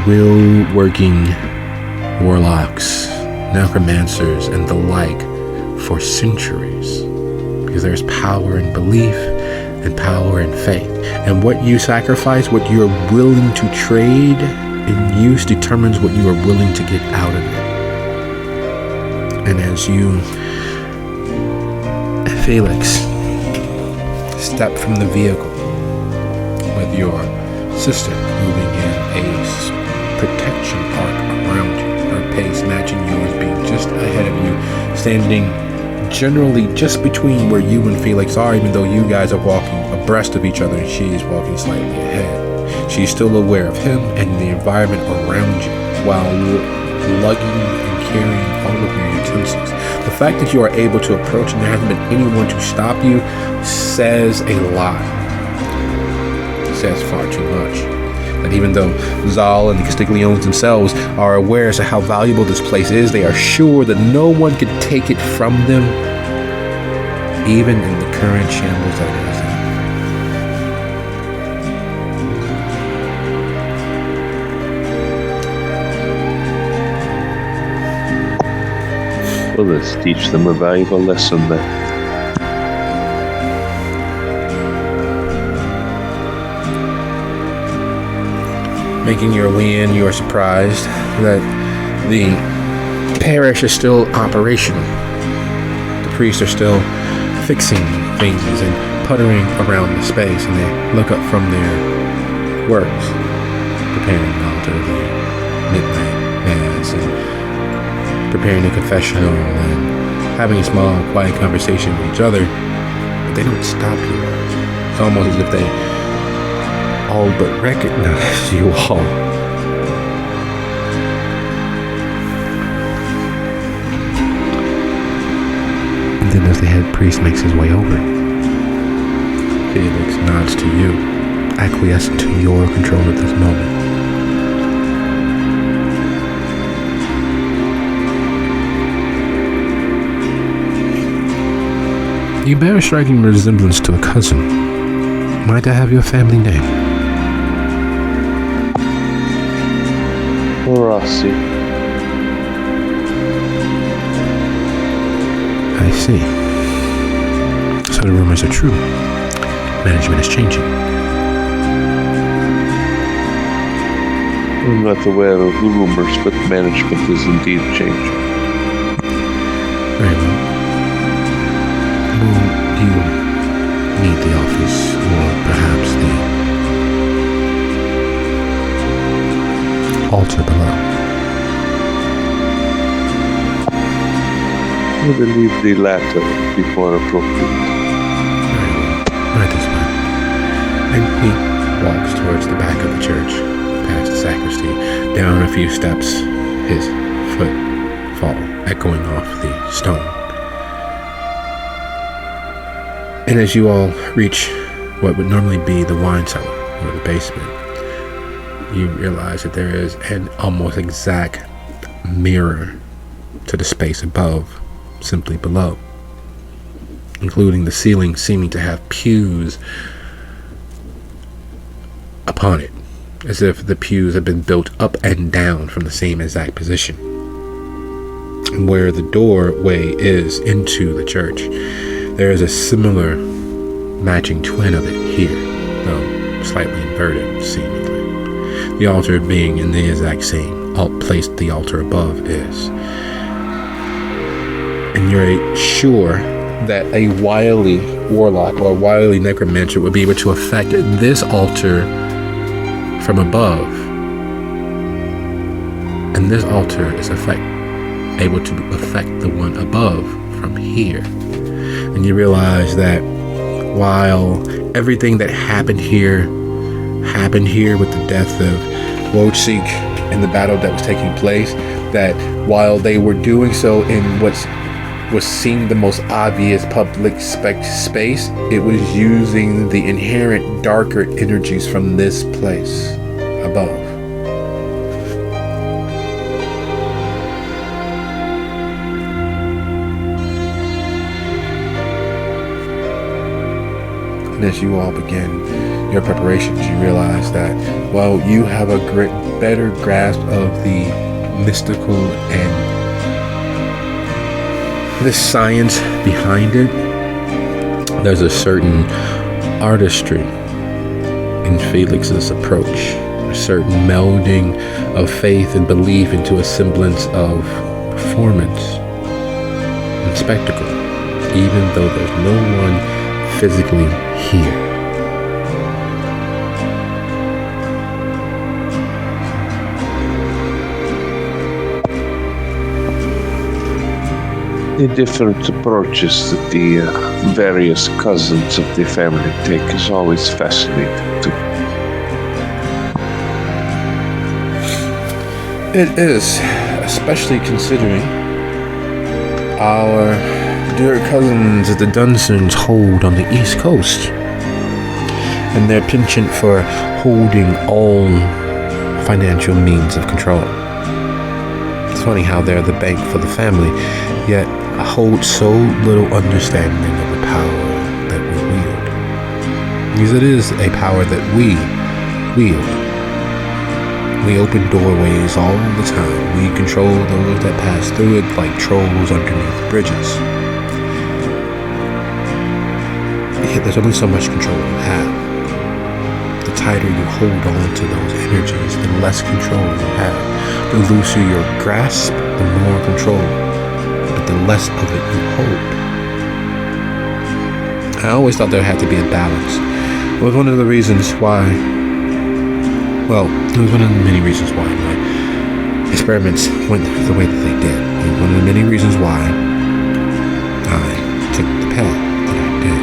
will-working warlocks, necromancers, and the like for centuries. Because there's power in belief and power in faith. And what you sacrifice, what you're willing to trade in use, determines what you are willing to get out of it. And as you, Felix, step from the vehicle with your sister moving in a protection arc around you, her pace matching yours being just ahead of you, standing generally just between where you and Felix are, even though you guys are walking abreast of each other and she is walking slightly ahead. She's still aware of him and the environment around you while lugging and carrying all of your utensils. The fact that you are able to approach and there hasn't been anyone to stop you says a lot. It says far too much. That even though Zal and the Castigliones themselves are aware as to how valuable this place is, they are sure that no one could take it from them, even in the current shambles that it is in. Well, let's teach them a valuable lesson then. Making your way in, you are surprised that the parish is still operational. The priests are still fixing things and puttering around the space, and they look up from their works, preparing the altar, the midnight mass, and preparing the confessional, and having a small, quiet conversation with each other. But they don't stop you. It's almost as if they all but recognize you all. And then as the head priest makes his way over, Felix nods to you, acquiescent to your control at this moment. You bear a striking resemblance to a cousin. Might I have your family name? Rossi. I see. So the rumors are true. Management is changing. I'm not aware of the rumors, but management is indeed changing. Very well. Will you need the office, or perhaps the altar below? I believe the latter would be more appropriate. Very well. Right this way. And he walks towards the back of the church, past the sacristy, down a few steps, his foot fall, echoing off the stone. And as you all reach what would normally be the wine cellar, or the basement, you realize that there is an almost exact mirror to the space above, simply below, including the ceiling seeming to have pews upon it, as if the pews had been built up and down from the same exact position. And where the doorway is into the church, there is a similar matching twin of it here, though slightly inverted, seemingly. The altar being in the exact same place the altar above is. And you're sure that a wily warlock or a wily necromancer would be able to affect this altar from above. And this altar is able to affect the one above from here. And you realize that while everything that happened here with the death of Wojcik and the battle that was taking place, that while they were doing so in what was seen the most obvious public space, it was using the inherent darker energies from this place above. And as you all begin your preparations, you realize that while you have a better grasp of the mystical and the science behind it, there's a certain artistry in Felix's approach, a certain melding of faith and belief into a semblance of performance and spectacle, even though there's no one physically here. The different approaches that the various cousins of the family take is always fascinating to me. It is, especially considering our dear cousins the Dunsons hold on the East Coast and their penchant for holding all financial means of control. It's funny how they're the bank for the family, yet hold so little understanding of the power that we wield. Because it is a power that we wield. We open doorways all the time. We control those that pass through it like trolls underneath bridges. Yet there's only so much control you have. The tighter you hold on to those energies, the less control you have. The looser your grasp, the more control, but the less of it you hold. I always thought there had to be a balance. It was one of the reasons why, well, it was one of the many reasons why my experiments went the way that they did. It was one of the many reasons why I took the path that I did.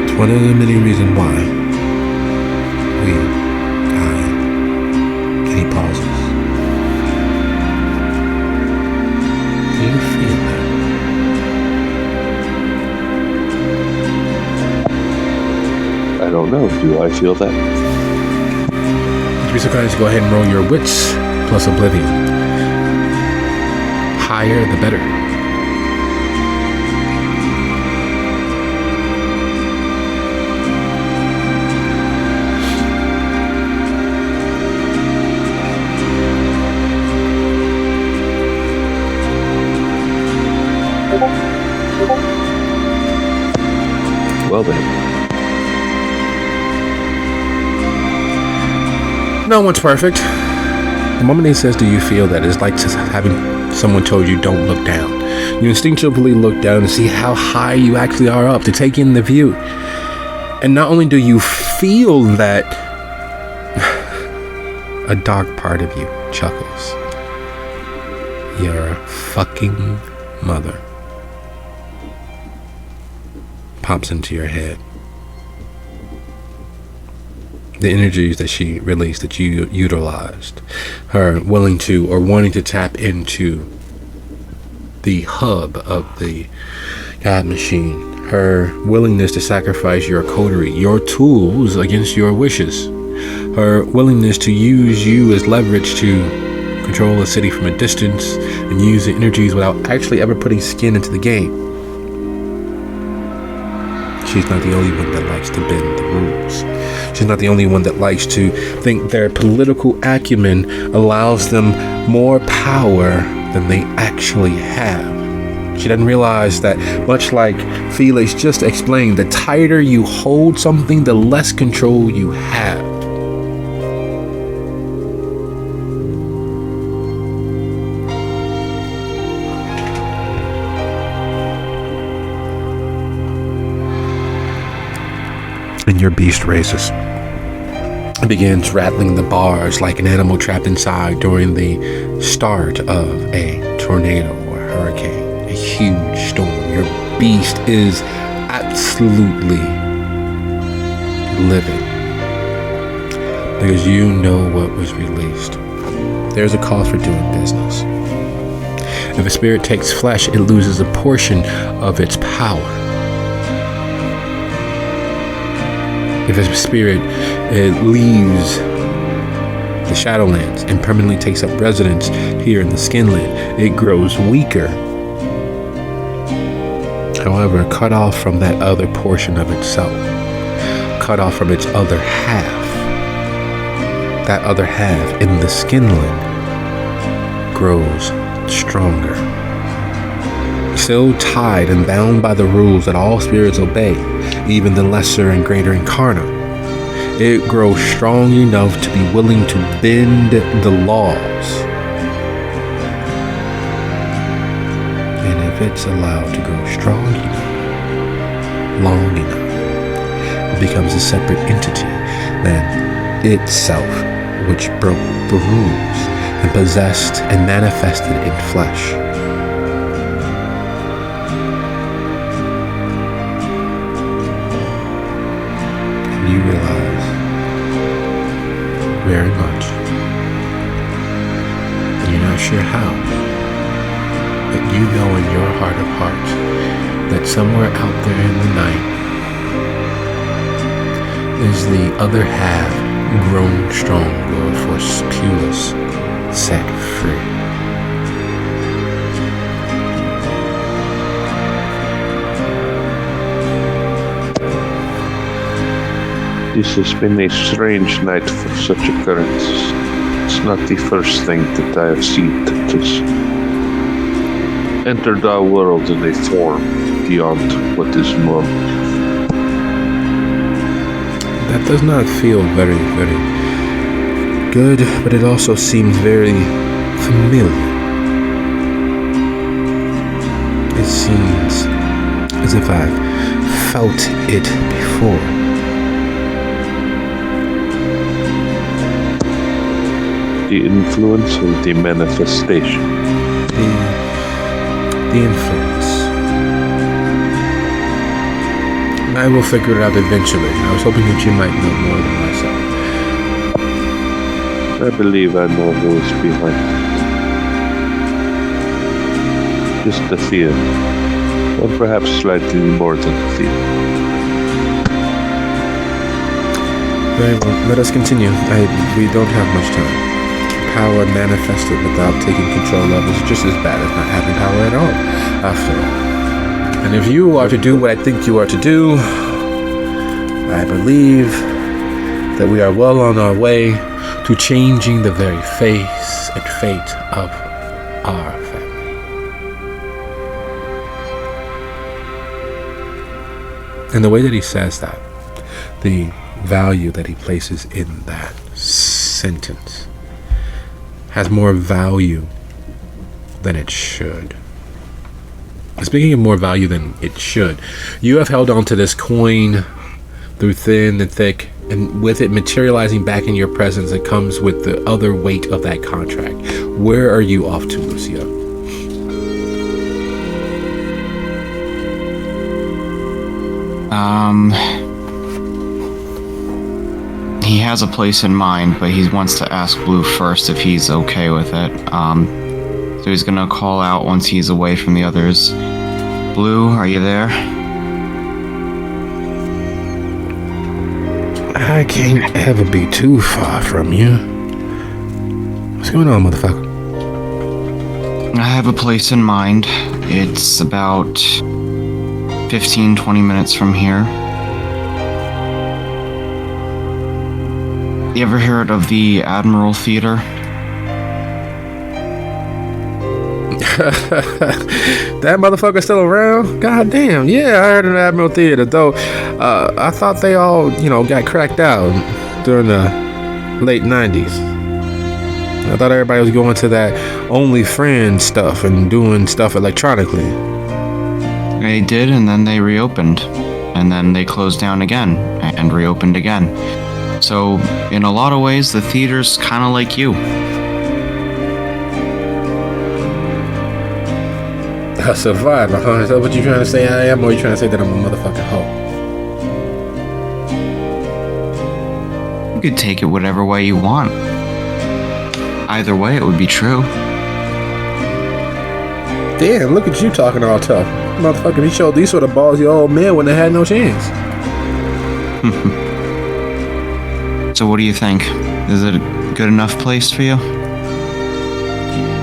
It's one of the many reasons why and he pauses. Do you feel that? I don't know. Do I feel that? To be so kind as to go ahead and roll your wits plus oblivion. Higher the better. Well then. No one's perfect. The moment he says, do you feel that? It's like just having someone told you don't look down. You instinctively look down to see how high you actually are up, to take in the view. And not only do you feel that, a dark part of you chuckles. Your fucking mother pops into your head. The energies that she released, that you utilized, her willing to or wanting to tap into the hub of the God machine, her willingness to sacrifice your coterie, your tools against your wishes, her willingness to use you as leverage to control a city from a distance and use the energies without actually ever putting skin into the game. She's not the only one that likes to bend the rules. She's not the only one that likes to think their political acumen allows them more power than they actually have. She doesn't realize that, much like Felix just explained, the tighter you hold something, the less control you have. And your beast races. It begins rattling the bars like an animal trapped inside during the start of a tornado or hurricane, a huge storm. Your beast is absolutely living because you know what was released. There's a cost for doing business. If a spirit takes flesh, it loses a portion of its power. If a spirit leaves the Shadowlands and permanently takes up residence here in the Skinland, it grows weaker. However, cut off from that other portion of itself, cut off from its other half, that other half in the Skinland grows stronger. Still tied and bound by the rules that all spirits obey, even the lesser and greater incarnate, it grows strong enough to be willing to bend the laws. And if it's allowed to grow strong enough, long enough, it becomes a separate entity than itself, which broke the rules and possessed and manifested in flesh. You realize very much, and you're not sure how, but you know in your heart of hearts that somewhere out there in the night is the other half grown stronger for Spulus set free. This has been a strange night for such occurrences. It's not the first thing that I have seen that has entered our world in a form beyond what is normal. That does not feel very, very good, but it also seems very familiar. It seems as if I've felt it before. The influence or the manifestation? The influence. I will figure it out eventually. I was hoping that you might know more than myself. I believe I know who is behind it. Just the fear. Or perhaps slightly more than the fear. Very well. Let us continue. We don't have much time. Power manifested without taking control of is just as bad as not having power at all, after all. And if you are to do what I think you are to do, I believe that we are well on our way to changing the very face and fate of our family. And the way that he says that, the value that he places in that sentence, has more value than it should. Speaking of more value than it should, you have held on to this coin through thin and thick, and with it materializing back in your presence, it comes with the other weight of that contract. Where are you off to, Lucio? He has a place in mind, but he wants to ask Blue first if he's okay with it. So he's gonna call out once he's away from the others. Blue, are you there? I can't ever be too far from you. What's going on, motherfucker? I have a place in mind. It's about 15-20 minutes from here. You ever heard of the Admiral Theater? That motherfucker still around? God damn, yeah, I heard of the Admiral Theater, though I thought they all, got cracked out during the late 90s. I thought everybody was going to that OnlyFriends stuff and doing stuff electronically. They did, and then they reopened. And then they closed down again, and reopened again. So, in a lot of ways, the theater's kind of like you. A survivor, huh? Is that what you trying to say I am, or you trying to say that I'm a motherfucking hoe? You could take it whatever way you want. Either way, it would be true. Damn, look at you talking all tough. Motherfucker, he showed these sort of balls your old man when they had no chance. So what do you think? Is it a good enough place for you?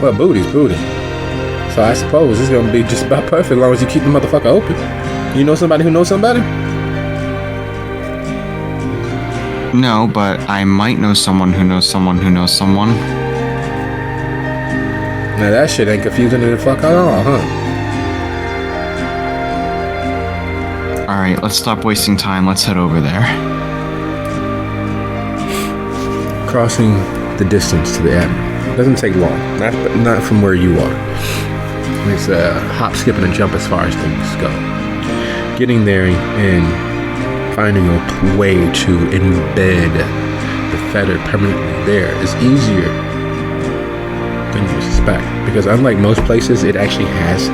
Well, booty's booty. So I suppose it's gonna be just about perfect as long as you keep the motherfucker open. You know somebody who knows somebody? No, but I might know someone who knows someone who knows someone. Now that shit ain't confusing the fuck at all, huh? Alright, let's stop wasting time. Let's head over there. Crossing the distance to the Admiral doesn't take long. Not from where you are. It's a hop, skip, and a jump as far as things go. Getting there and finding a way to embed the feather permanently there is easier than you suspect. Because unlike most places, it actually has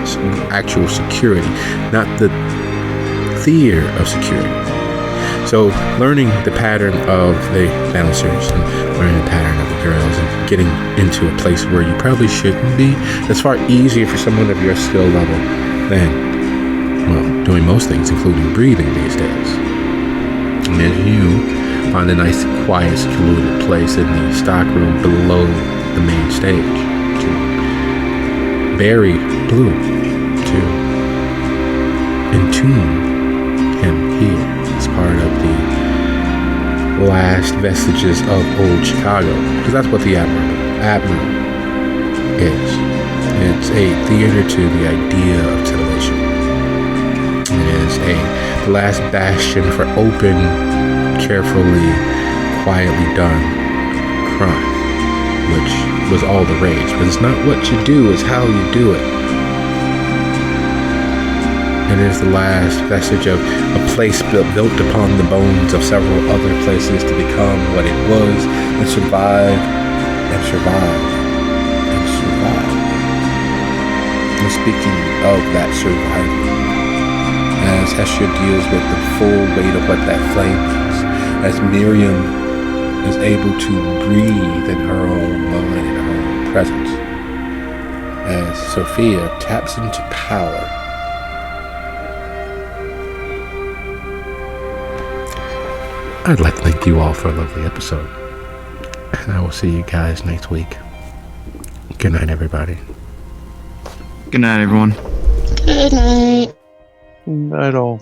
actual security, not the fear of security. So learning the pattern of the bouncers and learning the pattern of the girls and getting into a place where you probably shouldn't be, that's far easier for someone of your skill level than, well, doing most things, including breathing these days. And as you find a nice, quiet, secluded place in the stock room below the main stage to bury Blue, to entomb him here as part of the last vestiges of old Chicago, because that's what the Admiral is. It's a theater to the idea of television. It is the last bastion for open, carefully, quietly done crime, which was all the rage. But it's not what you do, it's how you do it. It is the last vestige of a place built upon the bones of several other places to become what it was, and survive, and survive, and survive. And speaking of that survival, as Hestia deals with the full weight of what that flame is, as Miriam is able to breathe in her own mind and her own presence, as Sophia taps into power, I'd like to thank you all for a lovely episode, and I will see you guys next week. Good night, everybody. Good night, everyone. Good night. Not all.